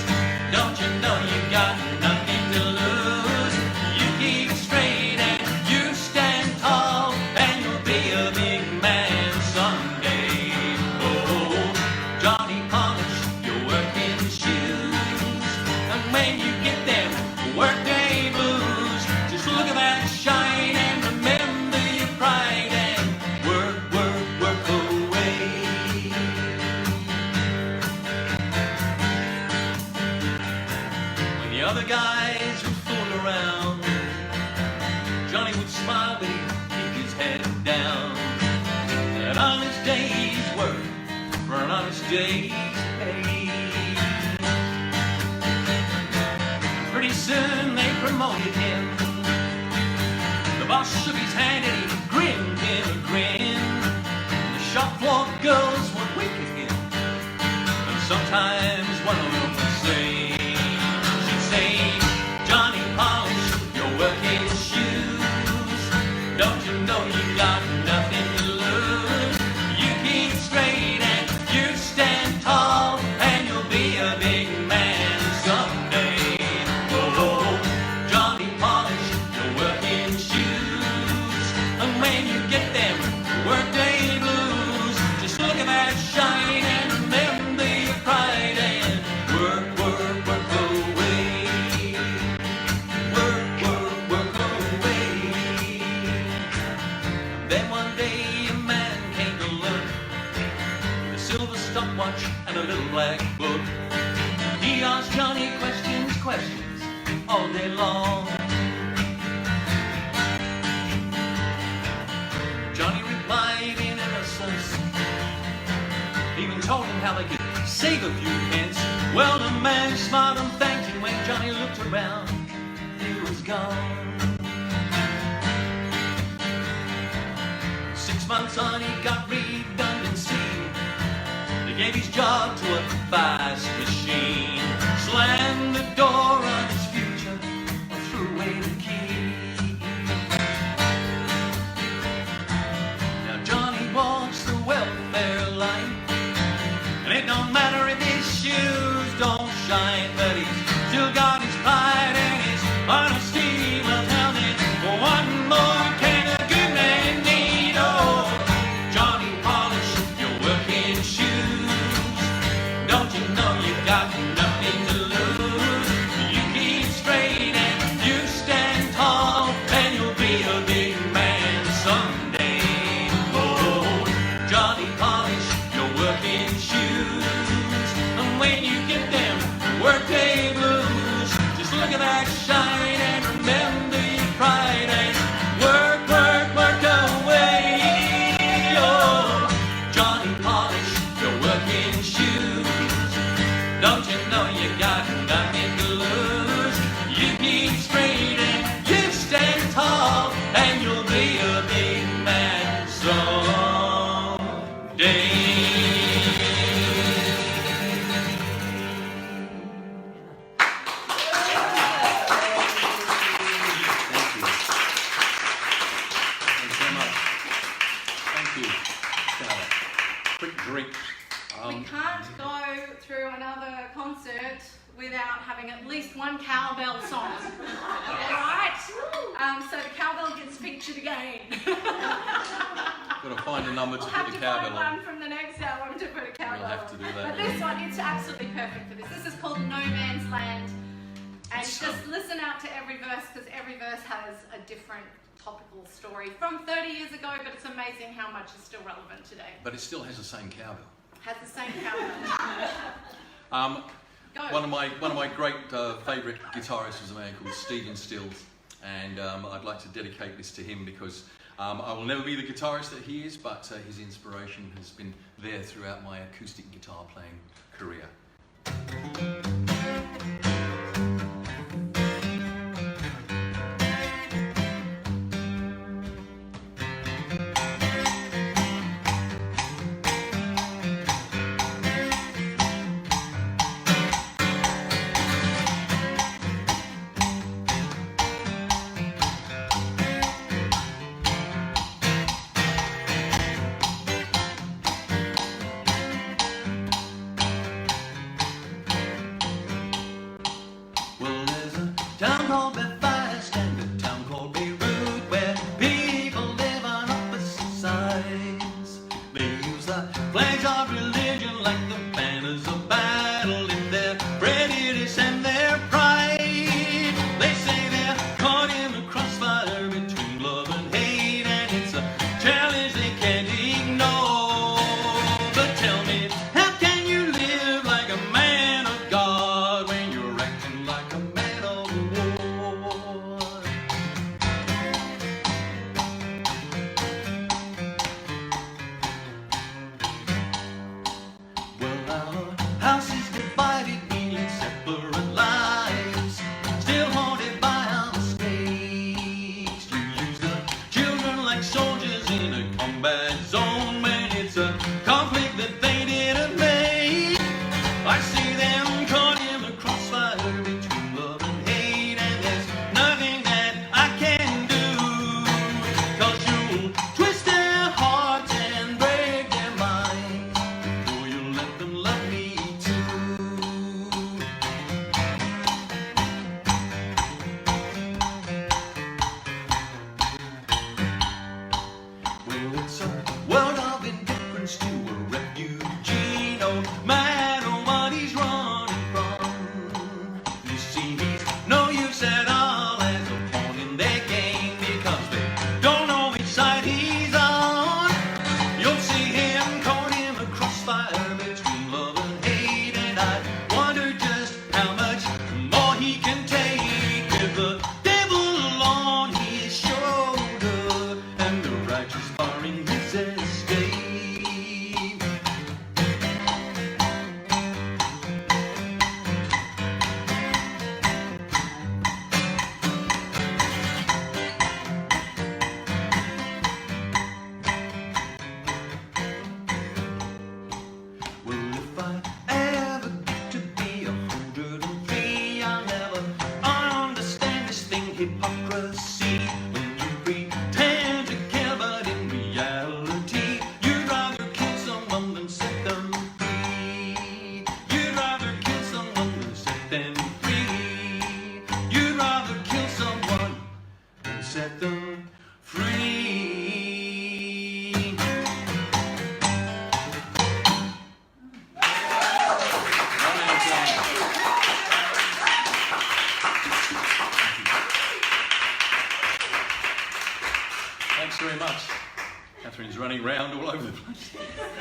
Don't you know you got nothing to lose? You keep straight and you stand tall, and you'll be a big man someday. Oh, Johnny, polish your working shoes. And when you get them workday blues, just look at that shine and remember your pride and work, work, work away. When the other guys would fool around, Johnny would smile but he'd keep his head down. An honest day's work for an honest day's pay. Pretty soon they promoted him. The boss shook his hand and he grinned him a grin. The shop floor girls would wink at him, and sometimes one of them would say, she'd say, Johnny, polish your working shoes. Don't you know you got nothing to lose? You keep straight and you stand tall, and you'll be a big man someday. Oh, Johnny, polish your working shoes. And when you get them workday blues, just look at that shine and remember your pride and work, work, work away. Work, work, work away. Then one day a man came to look, with a silver stopwatch and a little black book. He asked Johnny questions, questions all day long. Johnny replied in innocence, even told him how they could save a few pence. Well, the man smiled and thanked him. When Johnny looked around, he was gone. 6 months on, he got redundancy. They gave his job to a fast machine. Slammed the door on his future and threw away the key. Now Johnny walks the welfare line, and it don't matter if his shoes don't shine, but he's still got his pride and his honesty. Well, tell me, one more can a good man need? Oh, Johnny, polish your working shoes. Don't you know you got nothing to lose? You keep straight and you stand tall, and you'll be a big man someday. Oh, Johnny, polish your working shoes. And when you get them workday blues, just look at that shine and remember your pride and work, work, work away. Oh, Johnny, polish your working shoes. Don't you know you got nothing to lose? You keep straight and you stand tall, and you'll be a big man someday. Thank you. Thanks so much. Thank you. Just have a quick drink. We can't go through another concert without having at least one cowbell song. Alright? So the cowbell gets featured again. Got to find a number to We'll put have the to cowbell find on. one from the next album to put a cowbell We'll have to do that, But yeah. this one, it's absolutely perfect for this. This is called No Man's Land. And It's, just listen out to every verse, because every verse has a different topical story from 30 years ago, but it's amazing how much is still relevant today. But it still has the same cowbell. Has the same cowbell. One of my great favourite guitarists is a man called Stephen Stills, and I'd like to dedicate this to him because I will never be the guitarist that he is, but his inspiration has been there throughout my acoustic guitar playing career. Running round all over the place.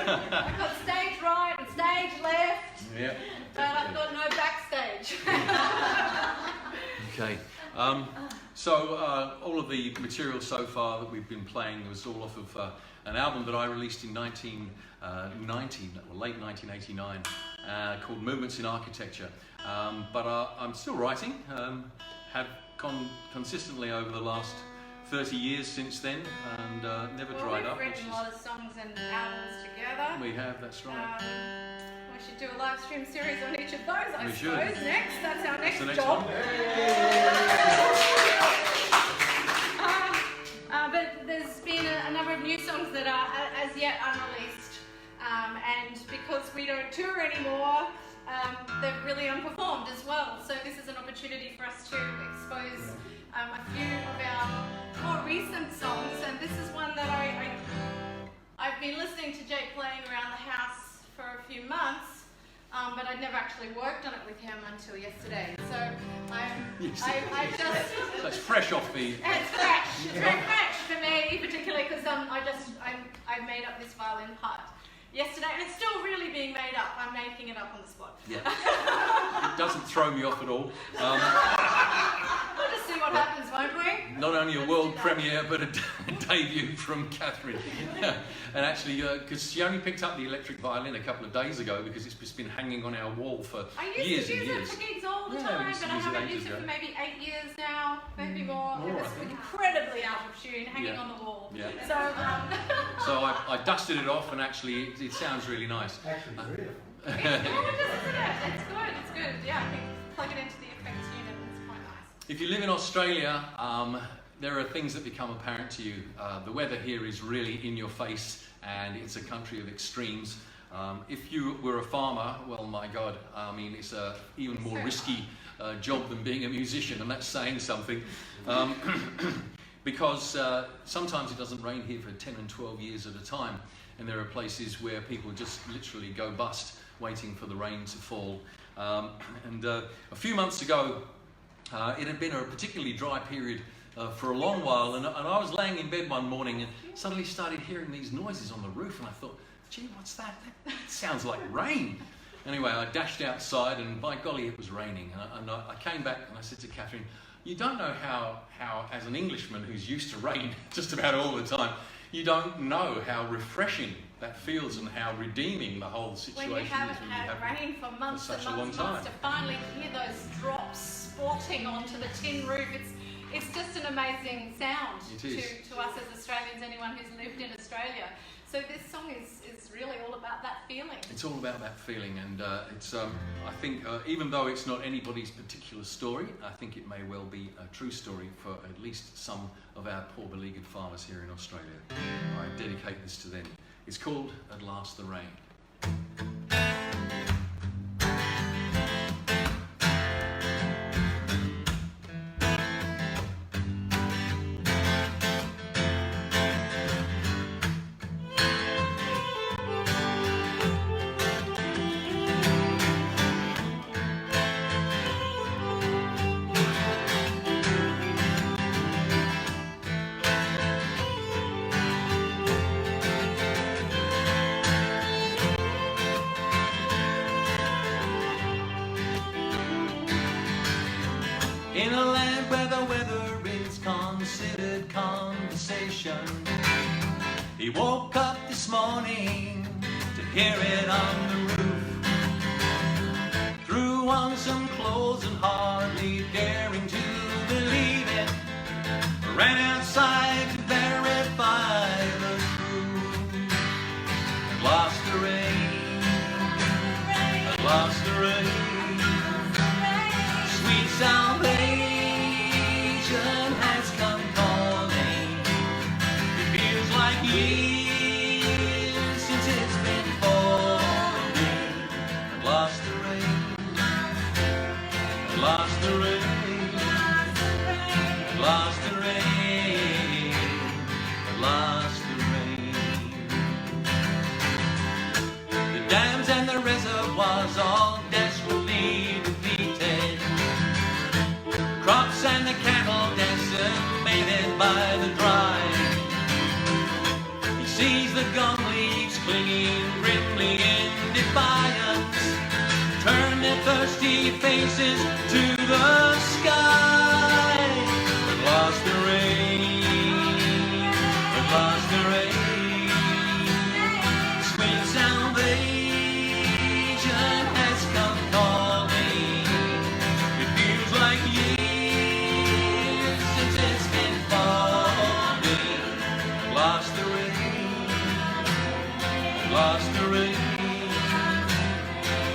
I've got stage right and stage left, yeah, but I've got no backstage. Okay, so all of the material so far that we've been playing was all off of an album that I released in 1990, or late 1989, called Movements in Architecture. But I'm still writing, have consistently over the last 30 years since then, and never dried up. We've written a lot of songs and albums together. We have, that's right. We should do a live stream series on each of those, I We suppose. should. Next, that's our next Next job. one. But there's been a number of new songs that are as yet unreleased, and because we don't tour anymore, they've really unperformed as well. So this is an opportunity for us to expose a few of our more recent songs, and this is one that I've been listening to Jake playing around the house for a few months, but I'd never actually worked on it with him until yesterday. So I just... So it's fresh off the... It's fresh. It's very fresh for me, particularly because I made up this violin part yesterday, and it's still really being made up. I'm making it up on the spot. Yeah. It doesn't throw me off at all. We'll just see what happens, won't we? Not only a world premiere, but a debut from Catherine. And actually, because she only picked up the electric violin a couple of days ago, because it's just been hanging on our wall for years I and used to use years. it for gigs all the Yeah, we time, used to but I use it haven't ages used it ago. for maybe 8 years now, maybe more. It More, I was think. incredibly out of tune, hanging Yeah. on the wall. Yeah. So, So I dusted it off, and actually, it sounds really nice. Actually, beautiful. it's gorgeous, isn't it? It's good, it's good. Yeah, I think plug it into the effects unit and it's quite nice. If you live in Australia, there are things that become apparent to you. The weather here is really in your face, and it's a country of extremes. If you were a farmer, well, my God, I mean, it's a even more risky job than being a musician, and that's saying something. Because sometimes it doesn't rain here for 10 and 12 years at a time, and there are places where people just literally go bust waiting for the rain to fall. And a few months ago, it had been a particularly dry period for a long while, and I was laying in bed one morning and suddenly started hearing these noises on the roof, and I thought, gee, what's that? That sounds like rain. Anyway, I dashed outside, and by golly, it was raining. And I came back and I said to Catherine, you don't know how as an Englishman who's used to rain just about all the time, you don't know how refreshing that feels and how redeeming the whole situation When you haven't is when had you have rain for months for such and a long months, months time. to finally hear those drops spotting onto the tin roof, it's just an amazing sound It is. to us as Australians, anyone who's lived in Australia. So this song is really all about that feeling. It's all about that feeling, and it's. I think even though it's not anybody's particular story, I think it may well be a true story for at least some of our poor beleaguered farmers here in Australia. I dedicate this to them. It's called "At Last the Rain." In a land where the weather is considered conversation, he woke up this morning to hear it on the roof. Threw on some clothes and hardly daring to believe it, ran outside to verify the truth. At last the rain, at last the rain. Sweet salvation has come calling. It feels like years since it's been falling. At last the rain, at last the rain, at last the rain, at last the rain. The dams and the reservoirs all desperately depleted. Crops and the cattle decimated by the dry. He sees the gum leaves clinging grimly in defiance, turn their thirsty faces to the sky. At last the rain, at last the rain. Sweet salvation has come calling. It feels like years since it's been falling. At last the rain, at last the rain,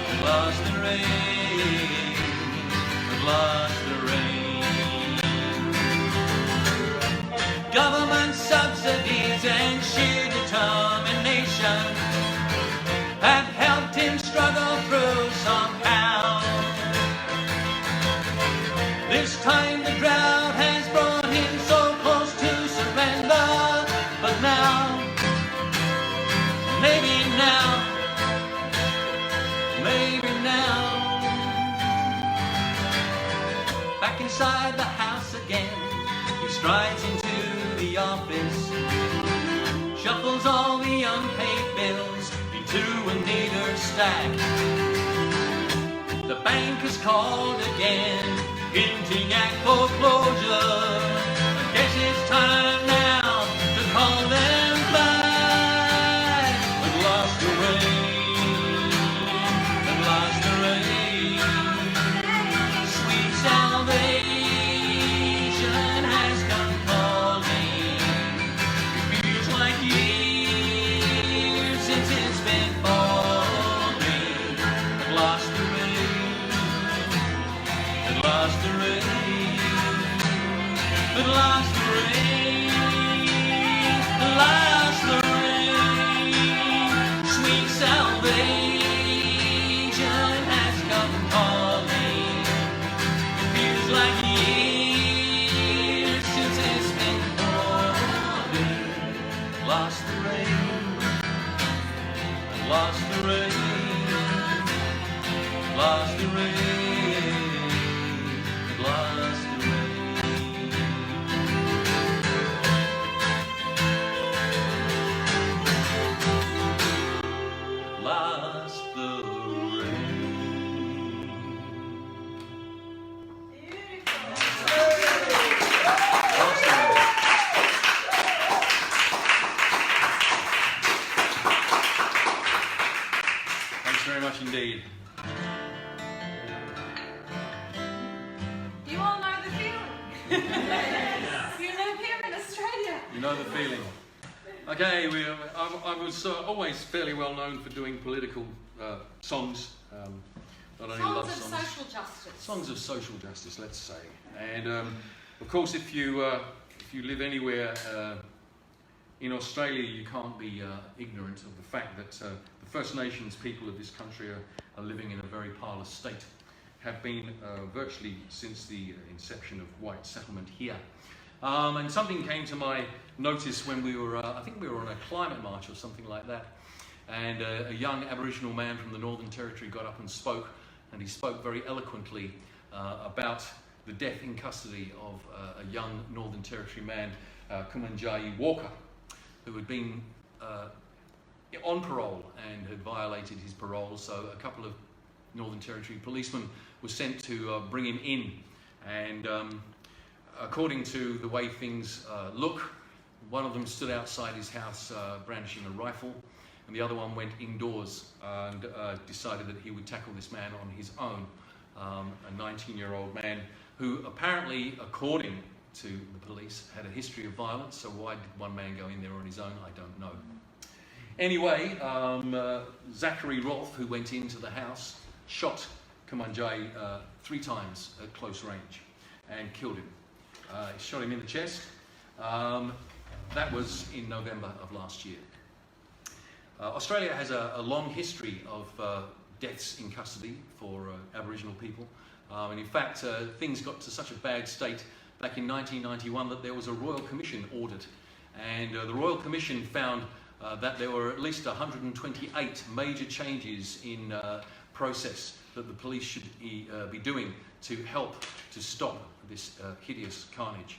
at last the rain, at last the rain. Government subsidies and sheer determination have helped him struggle through somehow. This time the drought has brought him so close to surrender. But now, maybe now, maybe now, back inside the house again, he strides into the office, shuffles all the unpaid bills into a neater stack. The bank has called again, hinting at foreclosure. I guess it's time now to call them back. But lost the rain, and lost the rain. Sweet salvation has come calling. It feels like years since it's been falling. I've lost the rain, and lost the rain, and lost the rain, and lost the rain. Sweet salvation has come calling. It feels like years since it's been falling. Lost the rain, lost the rain, lost the rain, lost the rain. Lost the rain. Lost the rain. Thanks very much indeed. You all know the feeling. You live here in Australia. You know the feeling. Okay, I was always fairly well known for doing political songs, not only love Songs of songs. social justice. Songs of social justice, let's say. And of course, if you live anywhere in Australia, you can't be ignorant of the fact that the First Nations people of this country are living in a very parlous state, have been virtually since the inception of white settlement here. And something came to my notice when we were, I think we were on a climate march or something like that, and a young Aboriginal man from the Northern Territory got up and spoke, and he spoke very eloquently about the death in custody of a young Northern Territory man, Kumanjayi Walker, who had been on parole and had violated his parole. So a couple of Northern Territory policemen were sent to bring him in, and according to the way things look, one of them stood outside his house brandishing a rifle, and the other one went indoors and decided that he would tackle this man on his own, a 19-year-old man who apparently, according to the police, had a history of violence. So why did one man go in there on his own? I don't know. Anyway, Zachary Rolfe, who went into the house, shot Kumanjayi 3 times at close range and killed him. He shot him in the chest. That was in November of last year. Australia has a long history of deaths in custody for Aboriginal people. And in fact, things got to such a bad state back in 1991 that there was a Royal Commission audit. And the Royal Commission found that there were at least 128 major changes in process that the police should be doing to help to stop this hideous carnage.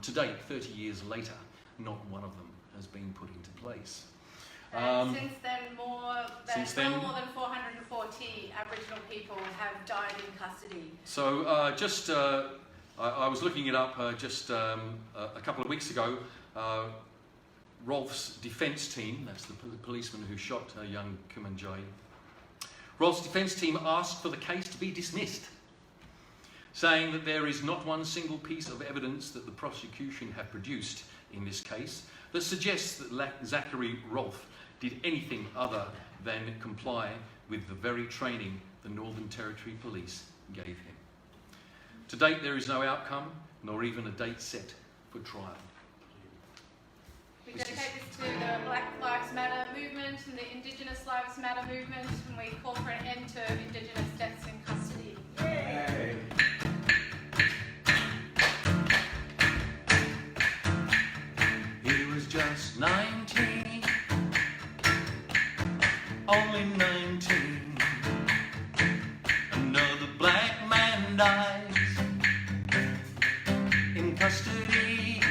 To date, 30 years later, not one of them has been put into place. Since then, more than 440 Aboriginal people have died in custody. So I was looking it up just a couple of weeks ago. Rolfe's defence team, that's the policeman who shot young Kumanjayi, Rolfe's defence team asked for the case to be dismissed, saying that there is not one single piece of evidence that the prosecution have produced in this case that suggests that Zachary Rolfe did anything other than comply with the very training the Northern Territory Police gave him. To date, there is no outcome, nor even a date set for trial. We dedicate this to the Black Lives Matter movement and the Indigenous Lives Matter movement, and we call for an end to Indigenous deaths in custody. Yay! He was just 19, only 19. Another black man dies in custody.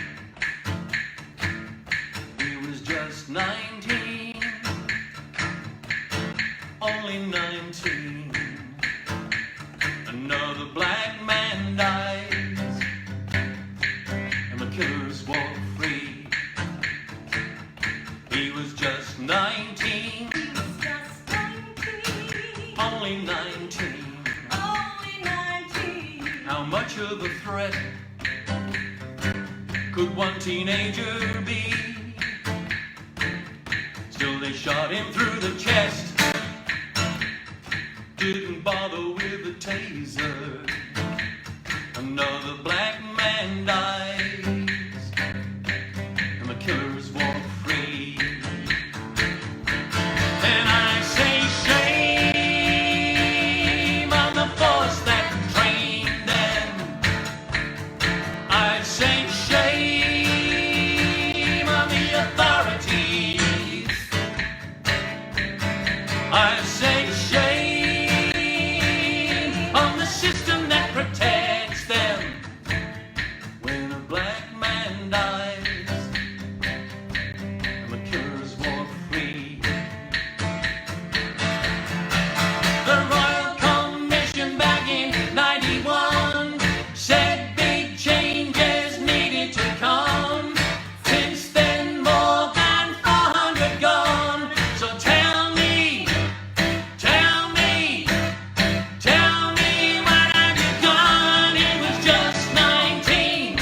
19, only 19. Another black man dies, and the killers walk free. He was just 19, only 19. How much of a threat could one teenager be? Still they shot him through the chest, didn't bother with the taser. Another black man dies, and the killers walk free. And I say shame on the force that trained them. I say shame on the authorities. I say shame on the system that protects them. When a black man dies, and the killers walk free. The Royal Commission back in 91 said big changes needed to come. Since then, more than 400 gone. So tell me, what have you done? It was just 19,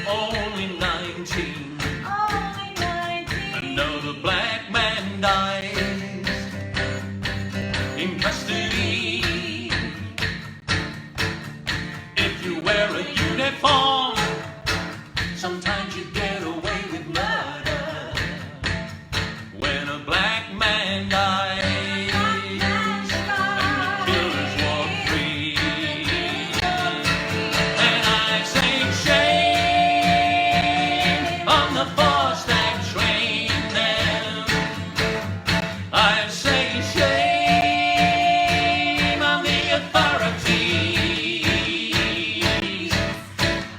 only 19. Another black man dies in custody. If you wear a uniform, sometimes you get away with murder. When a black man dies, and the killers walk free. And I say shame on the force that trained them. I say shame on the authorities.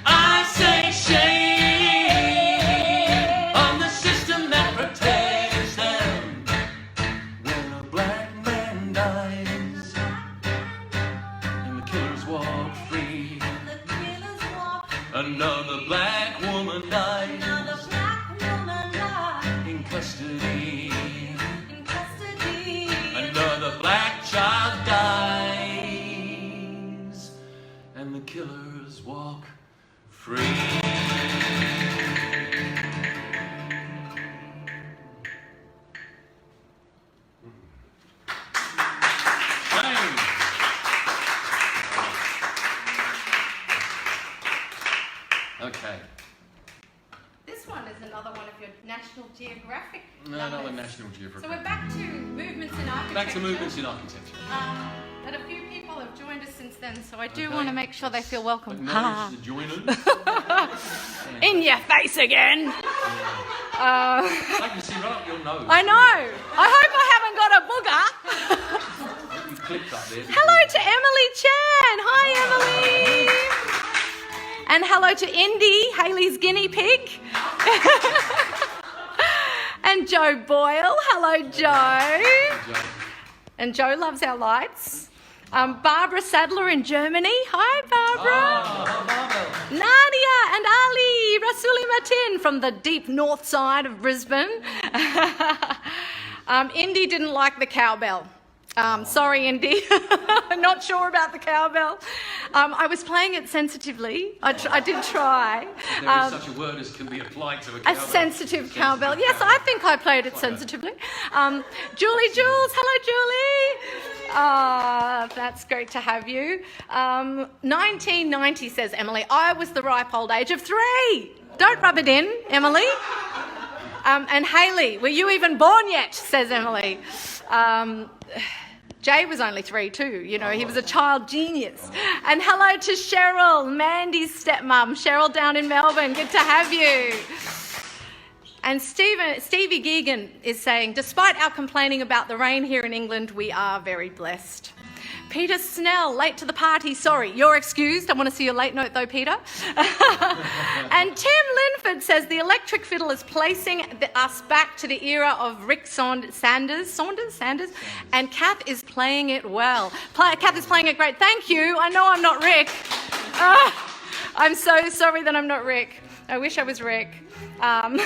I say shame on the system that protects them. When a black man dies, and the killers walk free. Another black woman dies in custody. Another black child dies, and the killers walk free. Shame. Okay. This one is another one of your National Geographic No, numbers. not the National Geographic. So we're back to movements in architecture. Back to movements in architecture. But a few people have joined us since then, so I do Okay. want to make sure they feel welcome. Acknowledge the joiners. In your face again. I can see right up your nose. I know. I hope I haven't got a booger. You clipped up there. Hello to Emily Chan. Hi, Emily. And hello to Indy, Hayley's guinea pig. And Joe Boyle. Hello, Joe. And Joe loves our lights. Barbara Sadler in Germany. Hi, Barbara. Nadia and Ali Rasuli Matin from the deep north side of Brisbane. Indy didn't like the cowbell. Sorry, Indy. Not sure about the cowbell. I was playing it sensitively. I did try. There is such a word as can be applied to a cowbell. A sensitive cowbell. Yes, I think I played it sensitively. Julie Jules. Hello, Julie. That's great to have you. 1990, says Emily. I was the ripe old age of 3. Don't rub it in, Emily. And Hayley, were you even born yet, says Emily. Jay was only 3 too, you know, he was a child genius. And hello to Cheryl, Mandy's stepmom. Cheryl down in Melbourne, good to have you. And Stevie Geegan is saying, despite our complaining about the rain here in England, we are very blessed. Peter Snell, late to the party. Sorry, you're excused. I want to see your late note though, Peter. And Tim Linford Undeterred says the electric fiddle is placing us back to the era of Rick Sanders, and Cath is playing it well. Cath is playing it great. Thank you. I know I'm not Rick. I'm so sorry that I'm not Rick. I wish I was Rick. And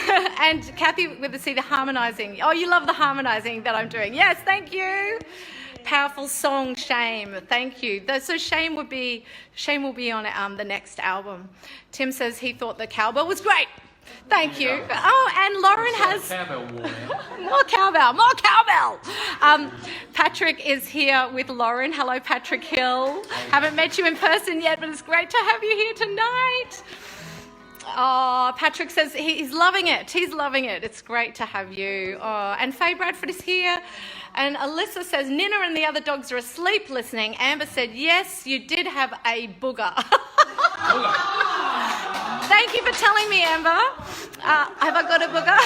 Kathy with the harmonising. Oh, you love the harmonising that I'm doing. Yes, thank you. Powerful song, Shame. Thank you. So Shame will be on the next album. Tim says he thought the cowbell was great. Thank you. Oh, and Lauren has more cowbell. Patrick is here with Lauren. Hello, Patrick Hill. Haven't met you in person yet, but it's great to have you here tonight. Oh, Patrick says he's loving it. He's loving it. It's great to have you. Oh, and Faye Bradford is here. And Alyssa says, Nina and the other dogs are asleep listening. Amber said, yes, you did have a booger. Thank you for telling me, Amber. Have I got a booger?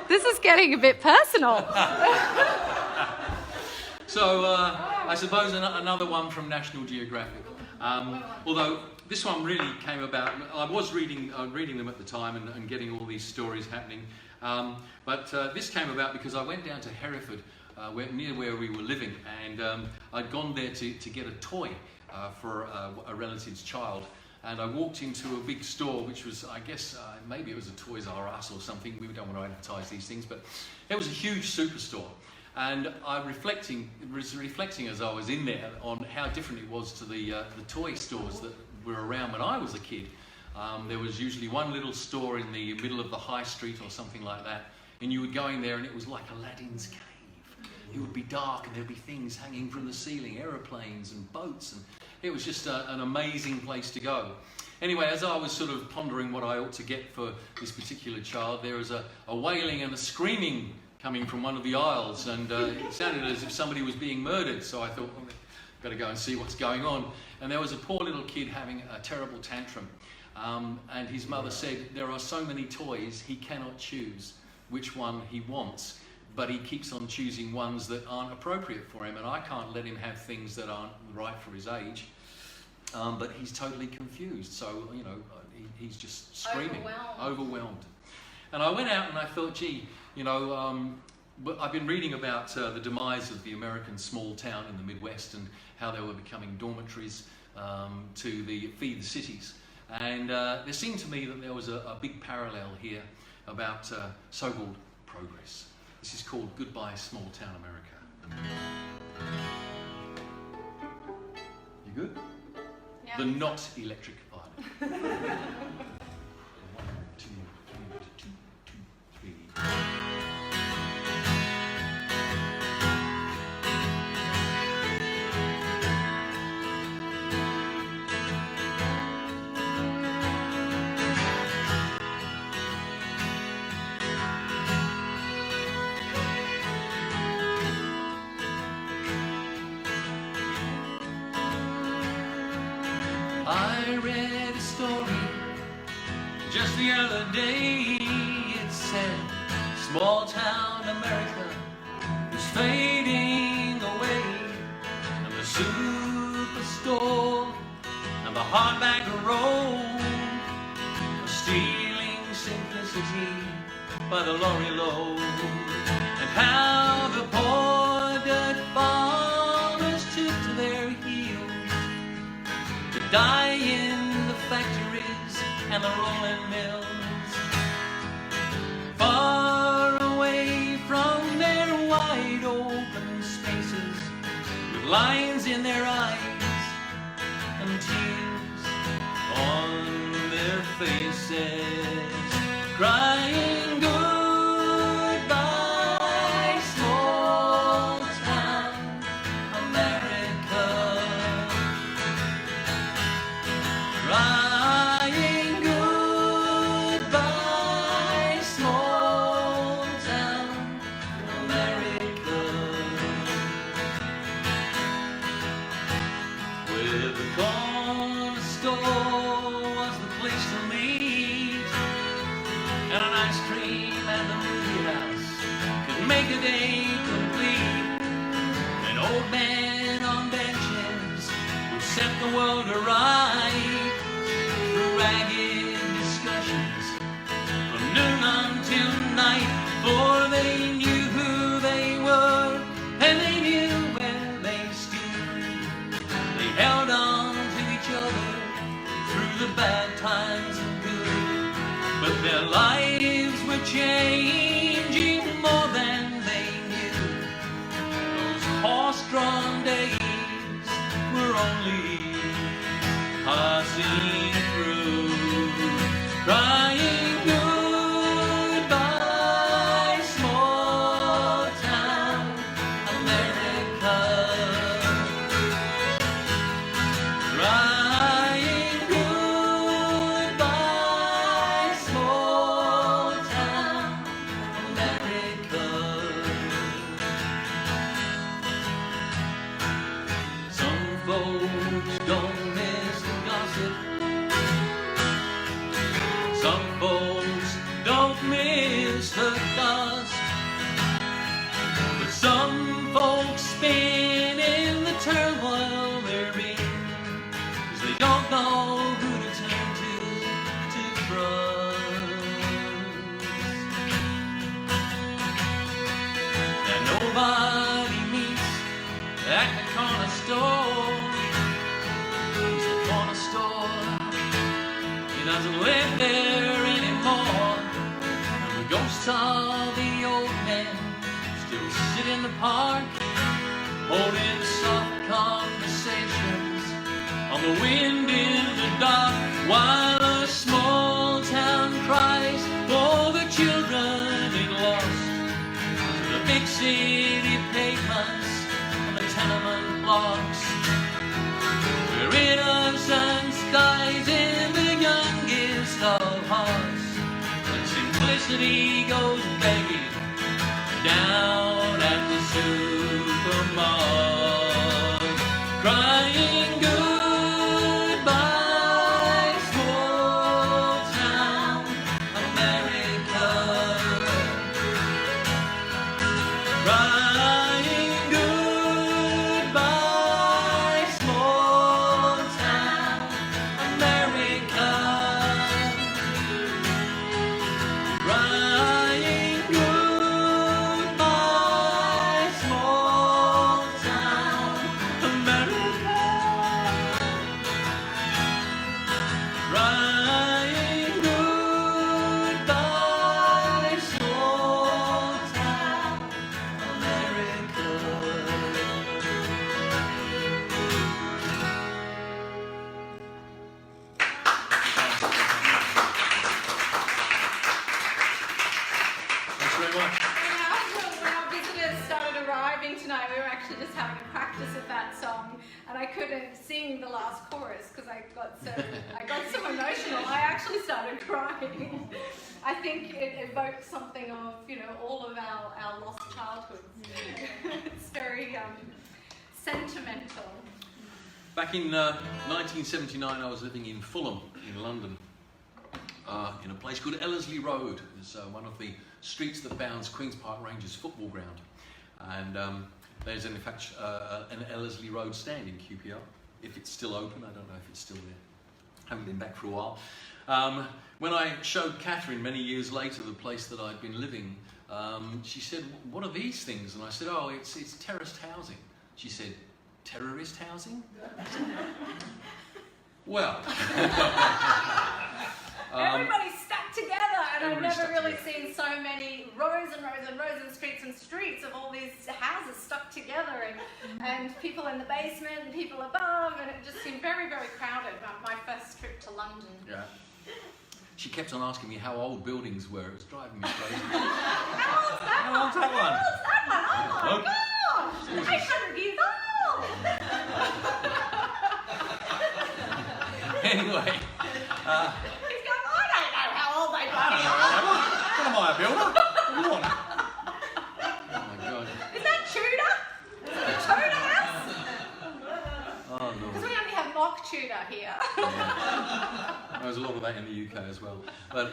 This is getting a bit personal. So I suppose another one from National Geographic. Although this one really came about, I was reading them at the time and getting all these stories happening. But this came about because I went down to Hereford, near where we were living, and I'd gone there to get a toy for a relative's child. And I walked into a big store, which was, I guess, maybe it was a Toys R Us or something. We don't want to advertise these things, but it was a huge superstore. And I was reflecting as I was in there on how different it was to the toy stores that were around when I was a kid. There was usually one little store in the middle of the high street or something like that, and you would go in there and it was like Aladdin's cave. It would be dark and there'd be things hanging from the ceiling, aeroplanes and boats, and it was just an amazing place to go. Anyway, as I was sort of pondering what I ought to get for this particular child, there was a wailing and a screaming coming from one of the aisles, and it sounded as if somebody was being murdered. So I thought, well, I've got to go and see what's going on. And there was a poor little kid having a terrible tantrum. And his mother said, there are so many toys, he cannot choose which one he wants, but he keeps on choosing ones that aren't appropriate for him, and I can't let him have things that aren't right for his age. But he's totally confused, so, you know, he's just screaming, overwhelmed. And I went out and I thought, gee, you know, I've been reading about the demise of the American small town in the Midwest and how they were becoming dormitories to feed the cities. And there seemed to me that there was a big parallel here about so-called progress. This is called Goodbye Small Town America. You good? Yeah. The not electric violin. 1, 2, 3. I read a story just the other day. It said small town America is fading away, and the superstore and the hardback road are stealing simplicity by the lorry load. And how the poor dirt farmers took to their heels to die in the factories and the rolling mills, far away from their wide open spaces, with lines in their eyes and tears on their faces, crying goodbye, small town America. Crying goodbye, small town America. Where the corner store was the place to meet, and an ice cream and the movie house could make a day complete. And old men on benches would set the world aright through ragged discussions from noon until night. For they knew who they were and they knew where they stood. They held on to each other through the bad times and good, but their lives were changing more than they knew. Those horse-drawn days were only passing through, crying goodbye, small town America, crying goodbye, small town America. Some folks don't miss the gossip. Some folks don't miss the dust. But some folks spin in the turmoil they're in, 'cause they don't know who to turn to trust. And nobody meets at the corner store. It's the corner store. He doesn't live there anymore. And the ghosts of the old men still sit in the park, holding soft conversations on the wind in the dark, while a small town cries for the children it lost to the big city pavements and the tenement blocks, where innocence dies in the youngest of hearts, and simplicity goes begging down at the supermarket, crying goodbye, small town America, crying goodbye, small town America, crying goodbye, small town America, crying goodbye, small town America. Thanks very much. When our visitors started arriving tonight, we were actually just having a practice of that song, and I couldn't sing the last chorus because I got so emotional. I actually started crying. I think it evoked something of, all of our lost childhoods. It's very sentimental. Back in 1979, I was living in Fulham, in London, in a place called Ellerslie Road. It's one of the streets that bounds Queen's Park Rangers football ground. And there's in fact an Ellerslie Road stand in QPR, if it's still open. I don't know if it's still there. Haven't been back for a while. When I showed Catherine many years later the place that I'd been living, she said, "What are these things?" And I said, "Oh, it's terraced housing." She said, "Terrorist housing?" I said, well. Everybody's stuck together, and I've Everybody's never stuck really together. seen so many rows and rows and rows and streets of all these houses stuck together, and people in the basement and people above, and it just seemed very, very crowded. My first trip to London. Yeah. She kept on asking me how old buildings were. It was driving me crazy. How old's that How one? old's that one? How old's that one? Oh my Oh. gosh! 800 years old! Anyway. He's going, I don't know how old they are. What am I, a builder? What do you want? Oh my God. Is that Tudor? Is it a Tudor house? Oh no. Because we only have mock Tudor here. There's a lot of that in the UK as well. But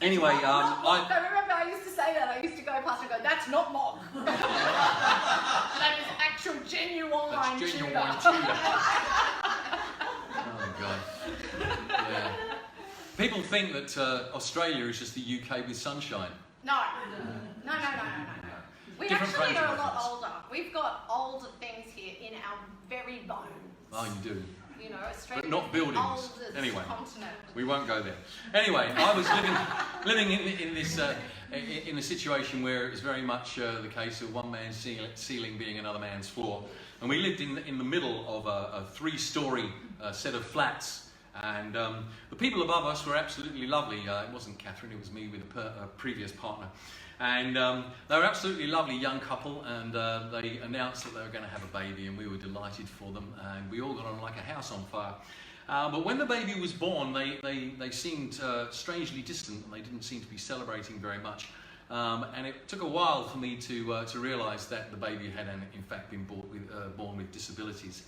anyway, I remember I I used to say that. I used to go past and go, that's not mock. That is actual genuine That's tuna. genuine tuna. Oh, God. Yeah. People think that Australia is just the UK with sunshine. No. We Different actually range are of a lot reference. older. We've got older things here in our very bones. Oh, you do. You know, Australia But not is buildings. the oldest Anyway. continent. We won't go there. Anyway, I was living in this in a situation where it was very much the case of one man's ceiling being another man's floor, and we lived in the middle of a three-story set of flats, and the people above us were absolutely lovely. It wasn't Catherine; it was me with a previous partner. And they were absolutely lovely young couple, and they announced that they were going to have a baby, and we were delighted for them, and we all got on like a house on fire. But when the baby was born, they seemed strangely distant, and they didn't seem to be celebrating very much. And it took a while for me to realise that the baby had in fact been born with disabilities.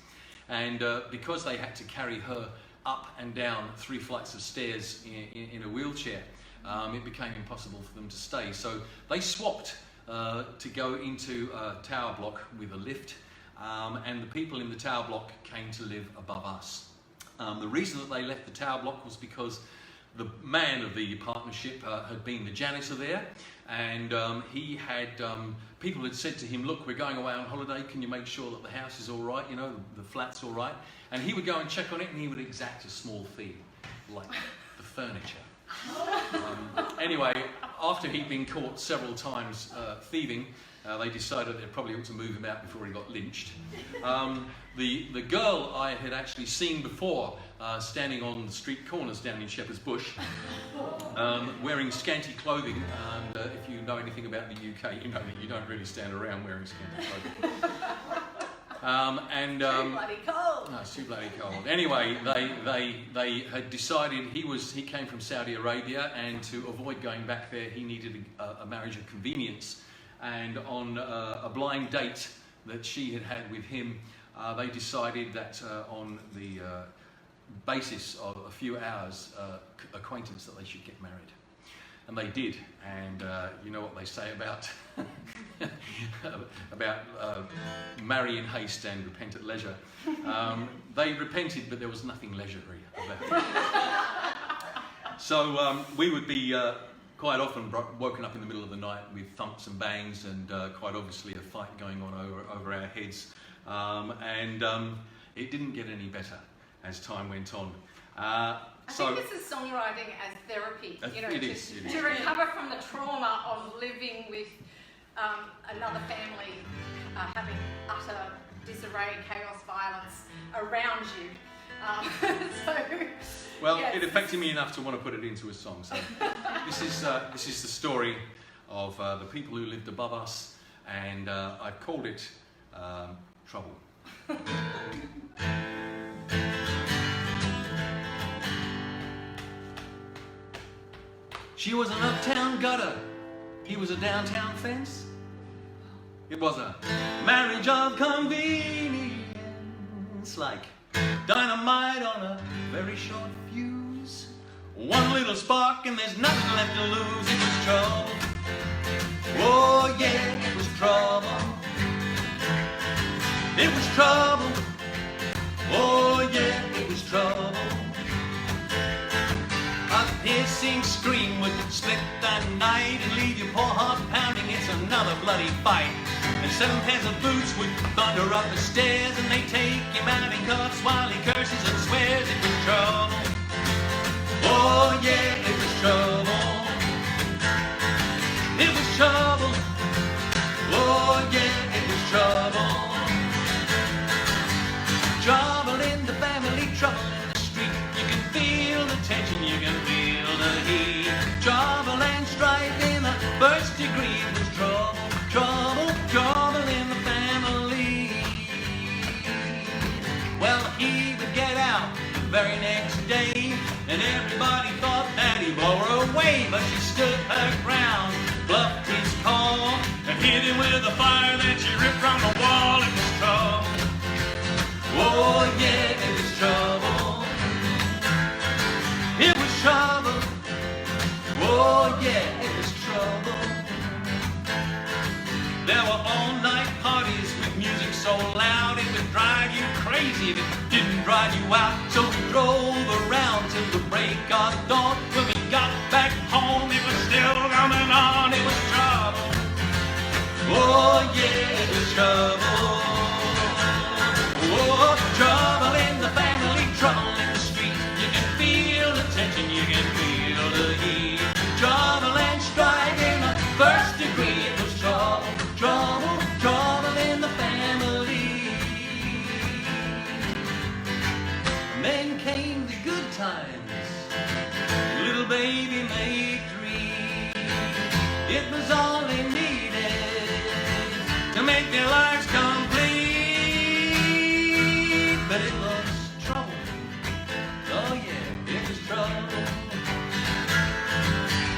And because they had to carry her up and down 3 flights of stairs in a wheelchair, it became impossible for them to stay. So they swapped to go into a tower block with a lift, and the people in the tower block came to live above us. The reason that they left the tower block was because the man of the partnership had been the janitor there, and he had people had said to him, look, we're going away on holiday, can you make sure that the house is all right, you know, the flat's all right? And he would go and check on it, and he would exact a small fee, like the furniture. Anyway, after he'd been caught several times thieving, they decided they probably ought to move him out before he got lynched. The girl I had actually seen before, standing on the street corners down in Shepherd's Bush, wearing scanty clothing, and if you know anything about the UK, you know that you don't really stand around wearing scanty clothing. Too bloody cold. No, it's too bloody cold. Anyway, they had decided he came from Saudi Arabia, and to avoid going back there, he needed a marriage of convenience. And on a blind date that she had had with him, they decided that on the basis of a few hours acquaintance that they should get married. And they did, and you know what they say about marry in haste and repent at leisure. They repented, but there was nothing leisurely about it. So we would be quite often woken up in the middle of the night with thumps and bangs, and quite obviously a fight going on over our heads. And it didn't get any better as time went on. I think this is songwriting as therapy, you know, it is. to recover from the trauma of living with another family, having utter disarray, chaos, violence around you. Well, yes. it affected me enough to want to put it into a song. So this is the story of the people who lived above us, and I called it Trouble. She was an uptown gutter, he was a downtown fence. It was a marriage of convenience, like dynamite on a very short fuse. One little spark and there's nothing left to lose. It was trouble. Oh yeah, it was trouble. It was trouble. Oh yeah, it was trouble. A piercing scream would split the night and leave your poor heart pounding. It's another bloody fight. And 7 pairs of boots would thunder up the stairs, and they take him out in cuffs while he curses and swears. It was trouble. Oh yeah, it was trouble. It was trouble. Oh yeah, it was trouble. Trouble in the family, trouble in the street. You can feel the tension, you can feel the heat. Trouble and strife in the first degree. It was trouble, trouble, trouble in the family. Well, he would get out the very next day, and everybody thought that he bore her away. But she stood her ground, bluffed his call, and hit him with a fire that she ripped from the wall. It was trouble. Oh yeah, it was trouble. It was trouble. Oh yeah, it was trouble. crazy if it didn't drive you out. So we drove around till the break of dawn. When we got back home, it was still coming on. It was trouble. Oh yeah, it was trouble. Oh, trouble in the family, trouble in the street. You can feel the tension, you can feel the heat. Trouble and strife in the first degree. It was trouble, trouble, trouble in the family. And then came the good times. Little baby made three. It was all they needed to make their lives complete. But it was trouble. Oh yeah, it was trouble.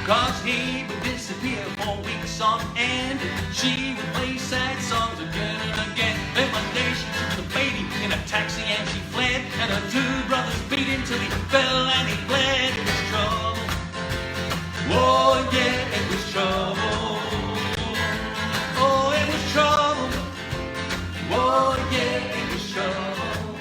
'Cause he would disappear for weeks on end, and she would play sad songs again and again. Then one day she took the baby in a taxi and she fled, and her two brothers beat him till he fell and he bled. It was trouble. Oh yeah, it was trouble. Oh, it was trouble. Oh yeah, it was trouble.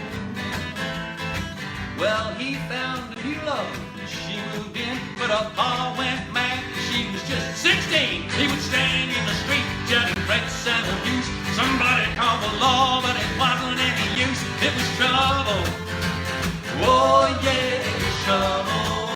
Well, he found a new love. She moved in, but her pa went mad. She was just 16. He would stand in the street, shouting threats and abuse. Somebody called the law, but it wasn't any use. It was trouble. Oh yeah, it was trouble.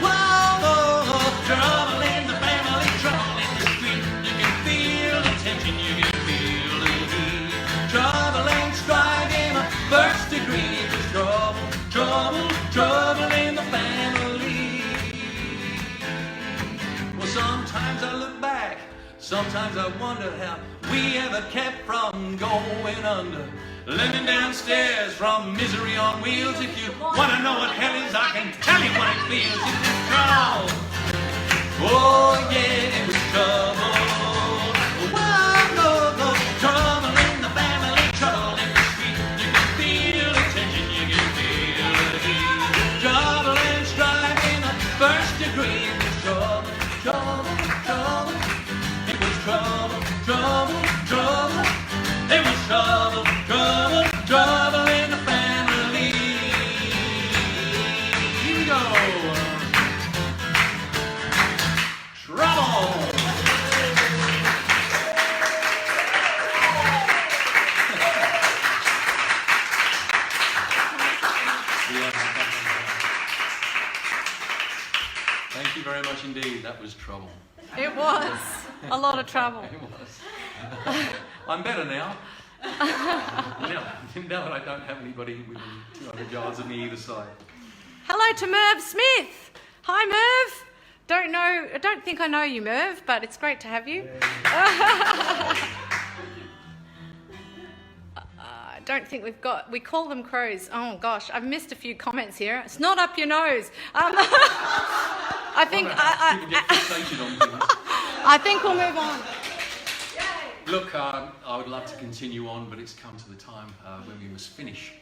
Whoa, oh, trouble in the family, trouble in the street. You can feel the tension, you can feel the heat. Trouble and strife in the first degree. It was trouble, trouble, trouble in the family. Well, sometimes I look back, sometimes I wonder how we ever kept from going under. Living downstairs from misery on wheels. If you want to know what hell is, I can tell you what it feels. It was trouble. Oh yeah, it was trouble. Whoa, no, no, trouble in the family, trouble in the street. You can feel the tension, you can feel the heat. Trouble and strife in the first degree. It was trouble, trouble, trouble. It was trouble, trouble, trouble. It was trouble, trouble, trouble in the family. Here we go. Trouble. Thank you very much indeed. That was trouble. It was a lot of trouble. It was. I'm better now. Now that I don't have anybody within 200 yards of me either side. Hello to Merv Smith. Hi, Merv. I don't think I know you, Merv, but it's great to have you. I don't think we call them crows. Oh gosh, I've missed a few comments here. It's not up your nose. I think People get fixated on things. I think we'll move on. Look, I would love to continue on, but it's come to the time when we must finish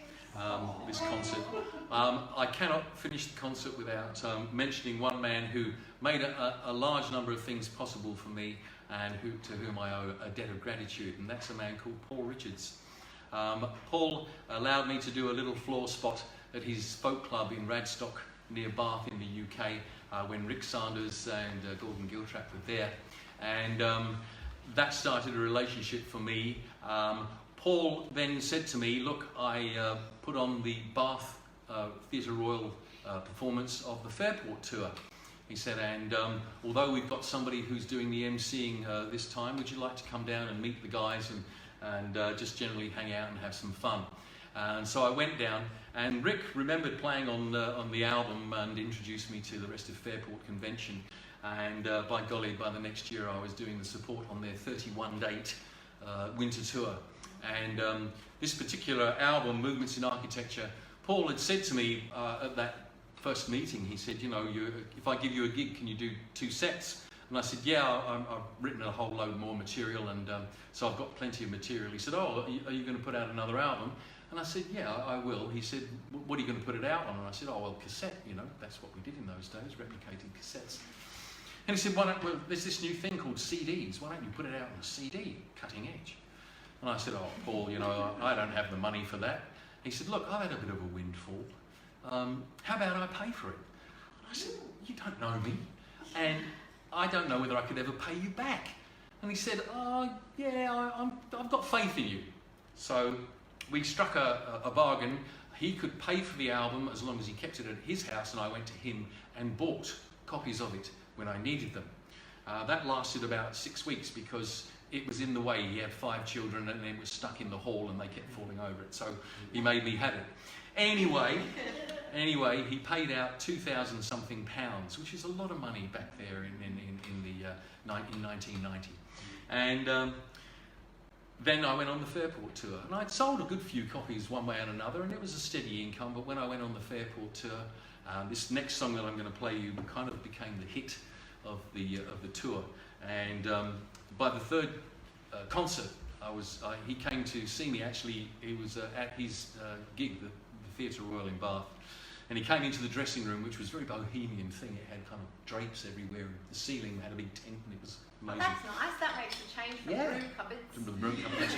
this concert. I cannot finish the concert without mentioning one man who made a large number of things possible for me, and to whom I owe a debt of gratitude, and that's a man called Paul Richards. Paul allowed me to do a little floor spot at his folk club in Radstock near Bath in the UK when Rick Sanders and Gordon Giltrap were there, and that started a relationship for me. Paul then said to me, look, I put on the Bath Theatre Royal performance of the Fairport tour. He said, and although we've got somebody who's doing the emceeing this time, would you like to come down and meet the guys and just generally hang out and have some fun? And so I went down, and Rick remembered playing on the album and introduced me to the rest of Fairport Convention. And by golly, by the next year I was doing the support on their 31-date winter tour. And this particular album, Movements in Architecture, Paul had said to me at that first meeting, he said, you know, if I give you a gig, can you do 2 sets? And I said, yeah, I've written a whole load more material, and so I've got plenty of material. He said, oh, are you going to put out another album? And I said, yeah, I will. He said, what are you going to put it out on? And I said, oh, well, cassette, you know, that's what we did in those days, replicating cassettes. And he said, well, there's this new thing called CDs. Why don't you put it out on a CD, cutting edge? And I said, oh, Paul, you know, I don't have the money for that. He said, look, I've had a bit of a windfall. How about I pay for it? I said, you don't know me, and I don't know whether I could ever pay you back. And he said, oh, yeah, I've got faith in you. So we struck a bargain. He could pay for the album as long as he kept it at his house, and I went to him and bought copies of it when I needed them. That lasted about 6 weeks because it was in the way. He had 5 children and it was stuck in the hall and they kept falling over it. So he made me have it. Anyway, he paid out £2,000 something, which is a lot of money back there in 1990. And then I went on the Fairport tour, and I'd sold a good few copies one way and another, and it was a steady income. But when I went on the Fairport tour, this next song that I'm going to play you kind of became the hit of the tour. And by the third concert, he came to see me. Actually, he was at his gig, the Theatre Royal in Bath, and he came into the dressing room, which was a very bohemian thing. It had kind of drapes everywhere, and the ceiling had a big tent, and it was amazing. Oh, that's nice. That makes a change from room cupboards. From the room cupboards.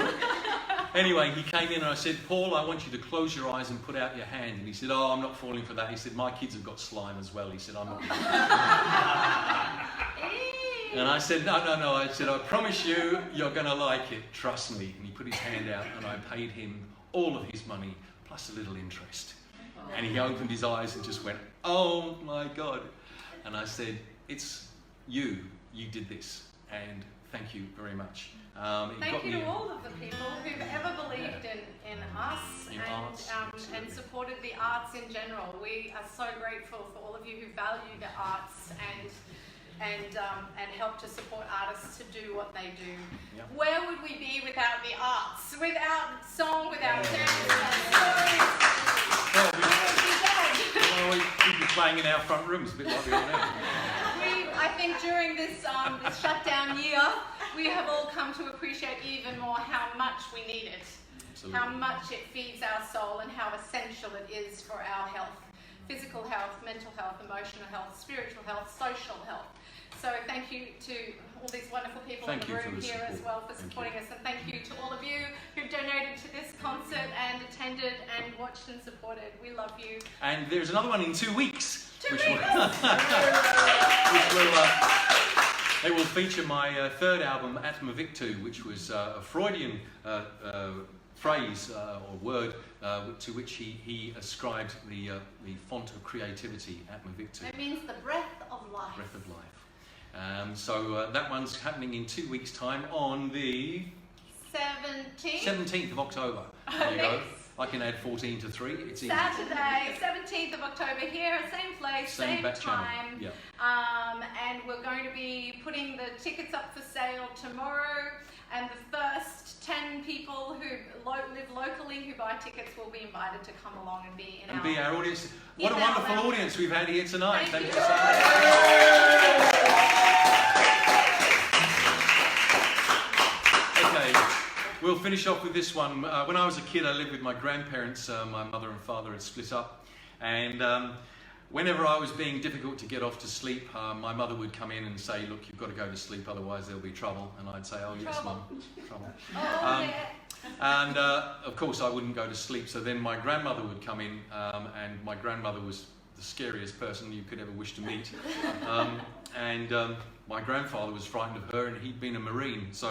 Anyway, he came in and I said, Paul, I want you to close your eyes and put out your hand. And he said, oh, I'm not falling for that. He said, my kids have got slime as well. He said, I'm not. And I said, no. I said, I promise you, you're going to like it. Trust me. And he put his hand out, and I paid him all of his money plus a little interest. And he opened his eyes and just went, oh my God. And I said, it's you did this, and thank you very much. Thank you to all of the people who've ever believed in us and supported the arts in general. We are so grateful for all of you who value the arts and help to support artists to do what they do. Yep. Where would we be without the arts? Without song, without dance, without stories? Well, we'd be playing in our front rooms, a bit like we are now. I think during this shutdown year, we have all come to appreciate even more how much we need it. Absolutely. How much it feeds our soul and how essential it is for our health. Physical health, mental health, emotional health, spiritual health, social health. So thank you to all these wonderful people in the room here as well for supporting us. And thank you to all of you who've donated to this concert and attended and watched and supported. We love you. And there's another one in 2 weeks. It will feature my third album, Atmavictu, which was a Freudian phrase or word to which he ascribed the font of creativity, Atmavictu. It means the breath of life. Breath of life. So that one's happening in 2 weeks' time on the 17th of October. There you go. I can add 14 to 3. It's easy. Saturday, 17th of October here, same place, same time. Yeah. And we're going to be putting the tickets up for sale tomorrow. And the first 10 people who live locally who buy tickets will be invited to come along and be in our audience. What a wonderful audience we've had here tonight. Thank you so much. Okay. We'll finish off with this one. When I was a kid, I lived with my grandparents. My mother and father had split up. And whenever I was being difficult to get off to sleep, my mother would come in and say, look, you've got to go to sleep, otherwise there'll be trouble. And I'd say, oh, yes, Mum, trouble. And of course, I wouldn't go to sleep. So then my grandmother would come in, and my grandmother was the scariest person you could ever wish to meet. My grandfather was frightened of her, and he'd been a Marine. So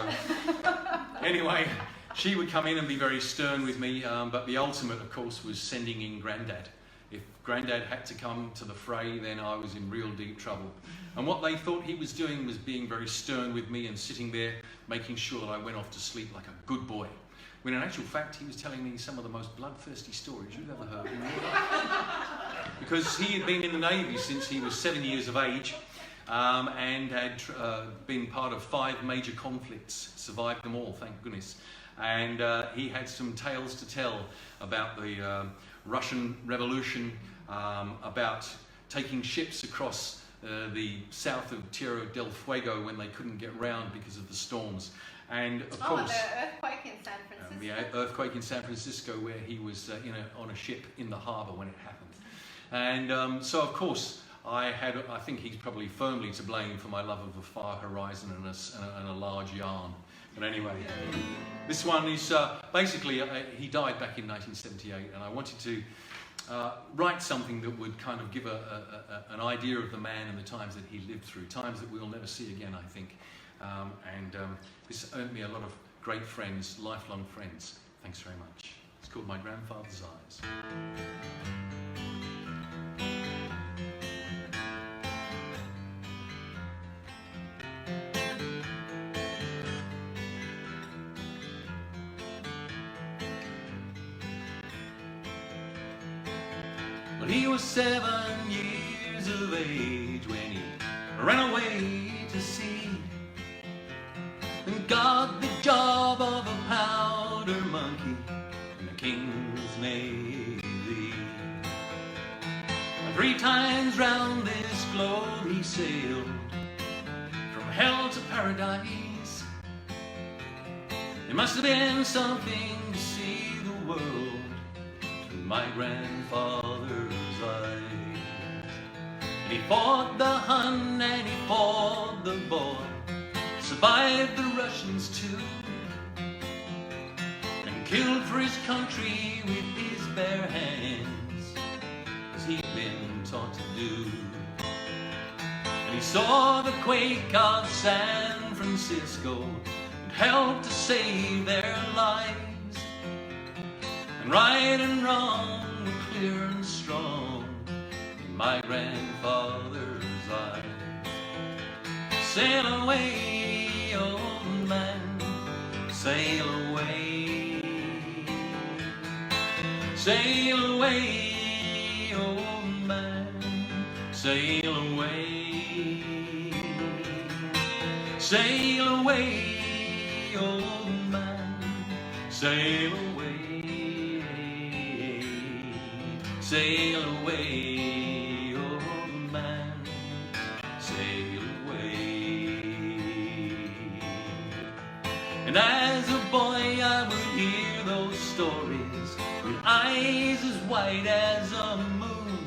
anyway, she would come in and be very stern with me, but the ultimate, of course, was sending in Grandad. If Grandad had to come to the fray, then I was in real deep trouble. And what they thought he was doing was being very stern with me and sitting there, making sure that I went off to sleep like a good boy. When in actual fact, he was telling me some of the most bloodthirsty stories you've ever heard. Because he had been in the Navy since he was 7 years of age, and had been part of 5 major conflicts, survived them all, thank goodness. And he had some tales to tell about the Russian Revolution, about taking ships across the south of Tierra del Fuego when they couldn't get round because of the storms. And of course, the earthquake in San Francisco. The earthquake in San Francisco, where he was on a ship in the harbour when it happened. And so, of course, I think he's probably firmly to blame for my love of a far horizon and a large yarn. But anyway, this one is basically, he died back in 1978, and I wanted to write something that would kind of give an idea of the man and the times that he lived through, times that we'll never see again, I think. This earned me a lot of great friends, lifelong friends. Thanks very much. It's called My Grandfather's Eyes. Well, he was 7 years of age when he ran away to sea and got the job of a powder monkey in the King's Navy. And 3 times round this globe he sailed, from hell to paradise. It must have been something to see the world through my grandfather's eyes. And he fought the Hun and he fought the Boer, survived the Russians too, and killed for his country with his bare hands, as he'd been taught to do. And he saw the quake of San Francisco and helped to save their lives, and right and wrong were clear and strong in my grandfather's eyes. Sail away, old man, sail away. Sail away, old man, sail away. Sail away, old man, sail away. Sail away, old man, sail away. And as a boy I would hear those stories with eyes as white as a moon,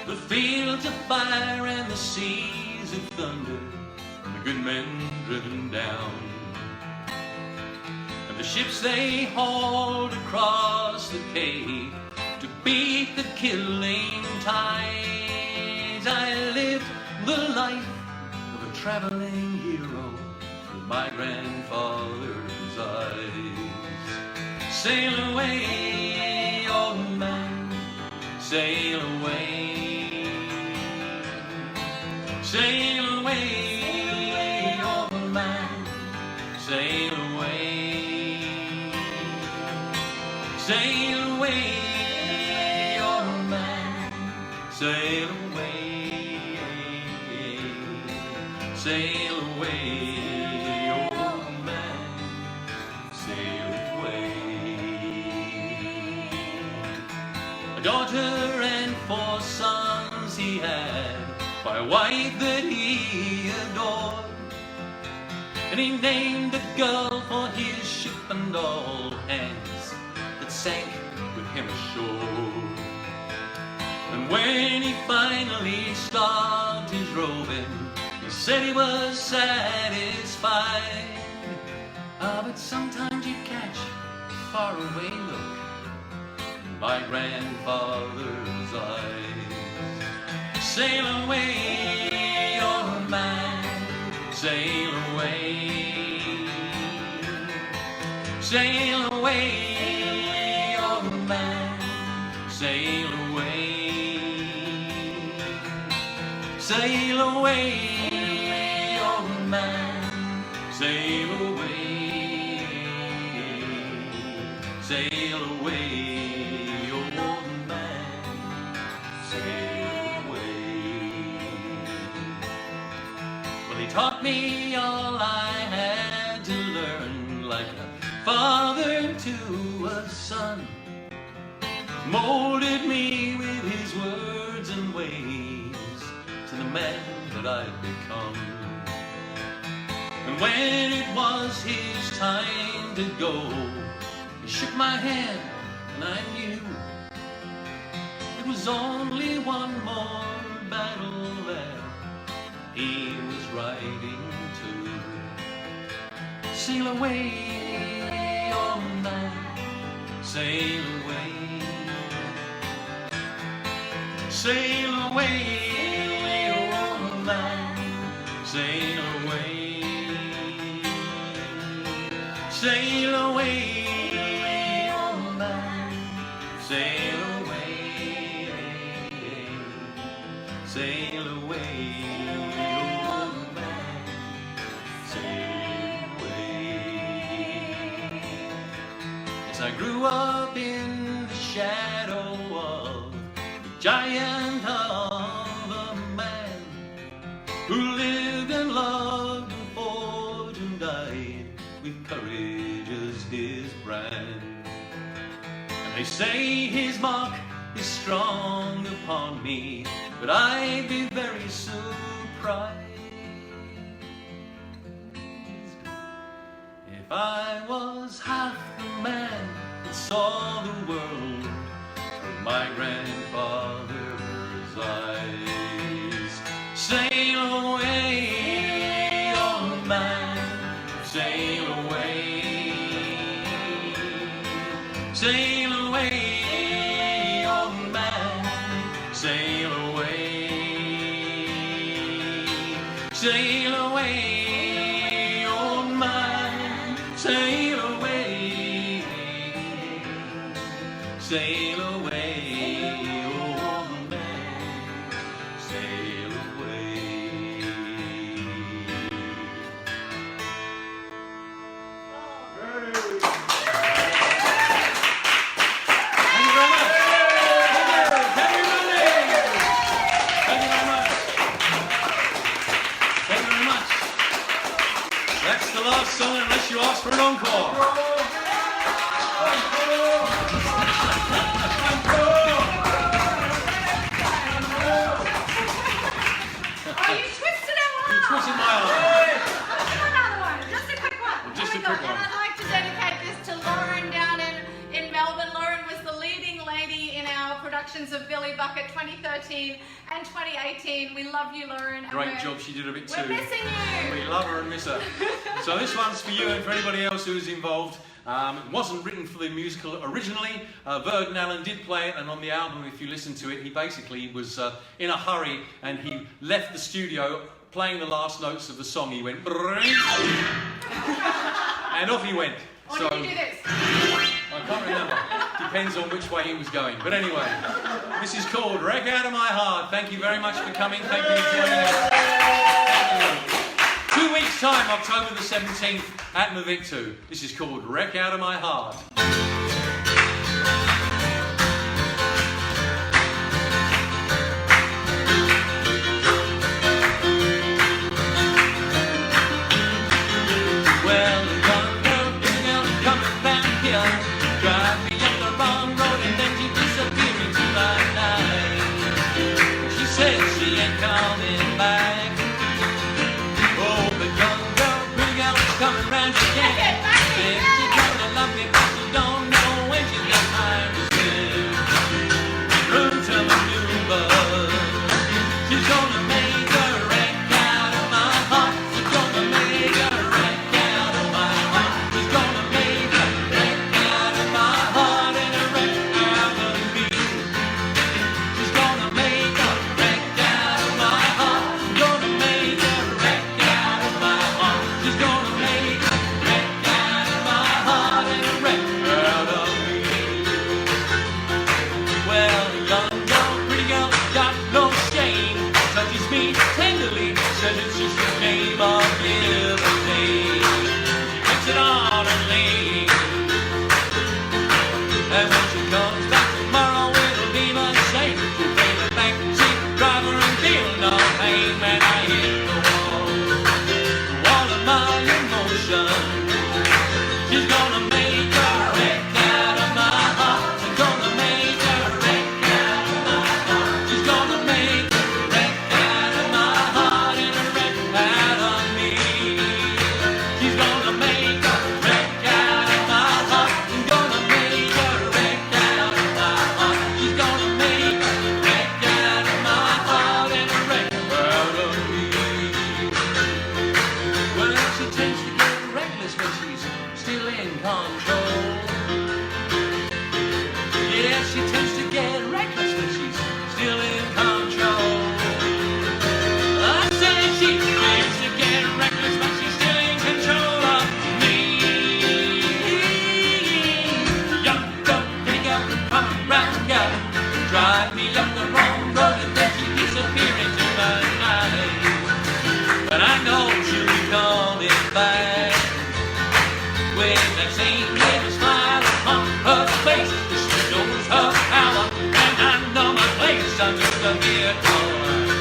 the fields of fire and the seas of thunder, and the good men driven down, and the ships they hauled across the Cape to beat the killing tides. I lived the life of a traveling hero through my grandfather's eyes. Sail away, old man, sail away. Sail away, old man, sail away. Sail away, old man, sail away. Sail away, old man, sail away. A daughter and 4 sons he had by a wife that he adored, and he named a girl for his ship and all hands that sank with him ashore. And when he finally stopped his roving, he said he was satisfied. But sometimes you catch a faraway look in my grandfather's eyes. Sail away, old man, sail away. Sail away, old man, sail away. Sail away, old man, sail away. Sail away, old man, sail away. Well, he taught me all I had to learn, like a father to a son. Molded me with his words and ways to the man that I'd become. And when it was his time to go, he shook my hand and I knew it was only one more battle that he was riding to. sail away, old man, sail away. Sail away, old man, sail away. Sail away, old man, sail away. Sail away, old man, sail away. As I grew up in the shadow of the giant of a man who lived and loved and fought and died with courage as his brand. And they say his mark is strong upon me, but I'd be very surprised if I was half the man that saw the world from my grandfather's eyes. Sail away, old man, sail away. Sail away, old man, sail away. Sail away, old man, sail away. Sail away, old man, sail away. Thank you very much. Thank you very much. Thank you very much. That's the last song unless you ask for an encore. Oh, you twisted our arm. You twisted my arm. Another one, just a quick one. Just a Here we quick go. one. And I'd like to dedicate this to Lauren down in Melbourne. Lauren was the leading lady in our productions of Billy Bucket 2013 and 2018. We love you, Lauren. and Great we're- job, she did a bit too. We're missing you. We love her and miss her. So this one's for you and for anybody else who's involved. It wasn't written for the musical originally. Vernon Allen did play it, and on the album, if you listen to it, he basically was in a hurry and he left the studio playing the last notes of the song. He went and off he went. Or So did you do this? I can't remember. Depends on which way he was going. But anyway, this is called Wreck Out of My Heart. Thank you very much for coming. Thank you for joining us. Thank you. 2 weeks' time, October the 17th at Invictu. This is called Wreck Out of My Heart. Well, the young girl, big girl, coming back here, drive me up the wrong road and then she disappeared into my night. She said she ain't coming back. Oh, the young girl, big girl, coming round again. Said she gonna love me, but she don't drive me up the wrong road and then she disappear into my eyes. But I know she'll be coming back with that same little smile upon her face. She knows her power and I know my place. I'm just a mere toy,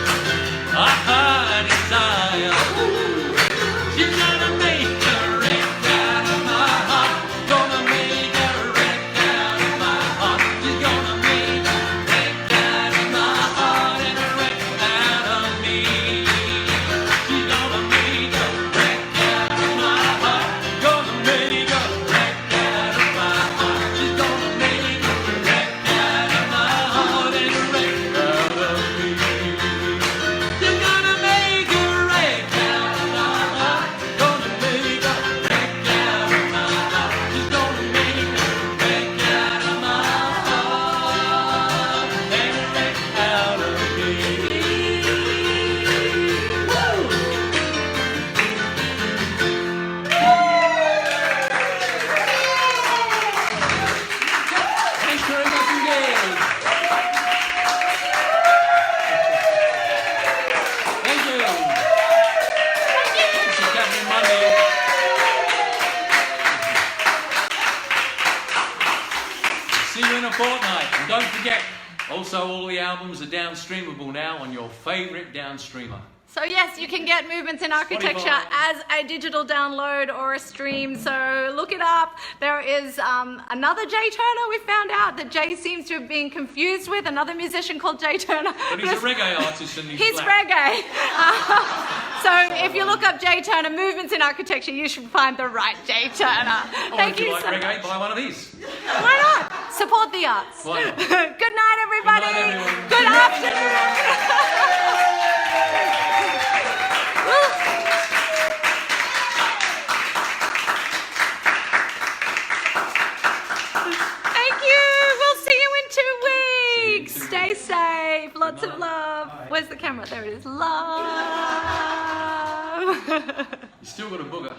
a high desire. She's gonna make a wreck out of my heart. Gonna make a wreck out of my heart. She's gonna make a wreck out of my heart and a wreck out of me. She's gonna make a wreck out of my heart. Gonna make a wreck out of my heart. She's gonna make a wreck out of my heart and a wreck out of me. She's gonna make a wreck out of my heart. Gonna make a wreck out of my heart. She's gonna make a wreck out of my heart and a wreck out of me. Thanks very much indeed. Thank you. This is Captain Mundy. See you in a fortnight. And don't forget, also all the albums are downstreamable now on your favourite downstreamer. So yes, you can get Movements in Architecture Spotify. as a digital download or a stream, so look it up. There is another Jay Turner we found out that Jay seems to have been confused with, another musician called Jay Turner. But he's a reggae artist and He's black. reggae. So if you look up Jay Turner, Movements in Architecture, you should find the right Jay Turner. Or Thank if you you like so reggae, much. buy one of these. Why not? Support the arts. Why not? Good night, everybody. Good night, everyone. Good afternoon. Thank you. We'll see you in 2 weeks. See you in 2 Stay weeks. safe. Lots of night. love. Bye. Where's the camera? There it is. Love. You still got a booger.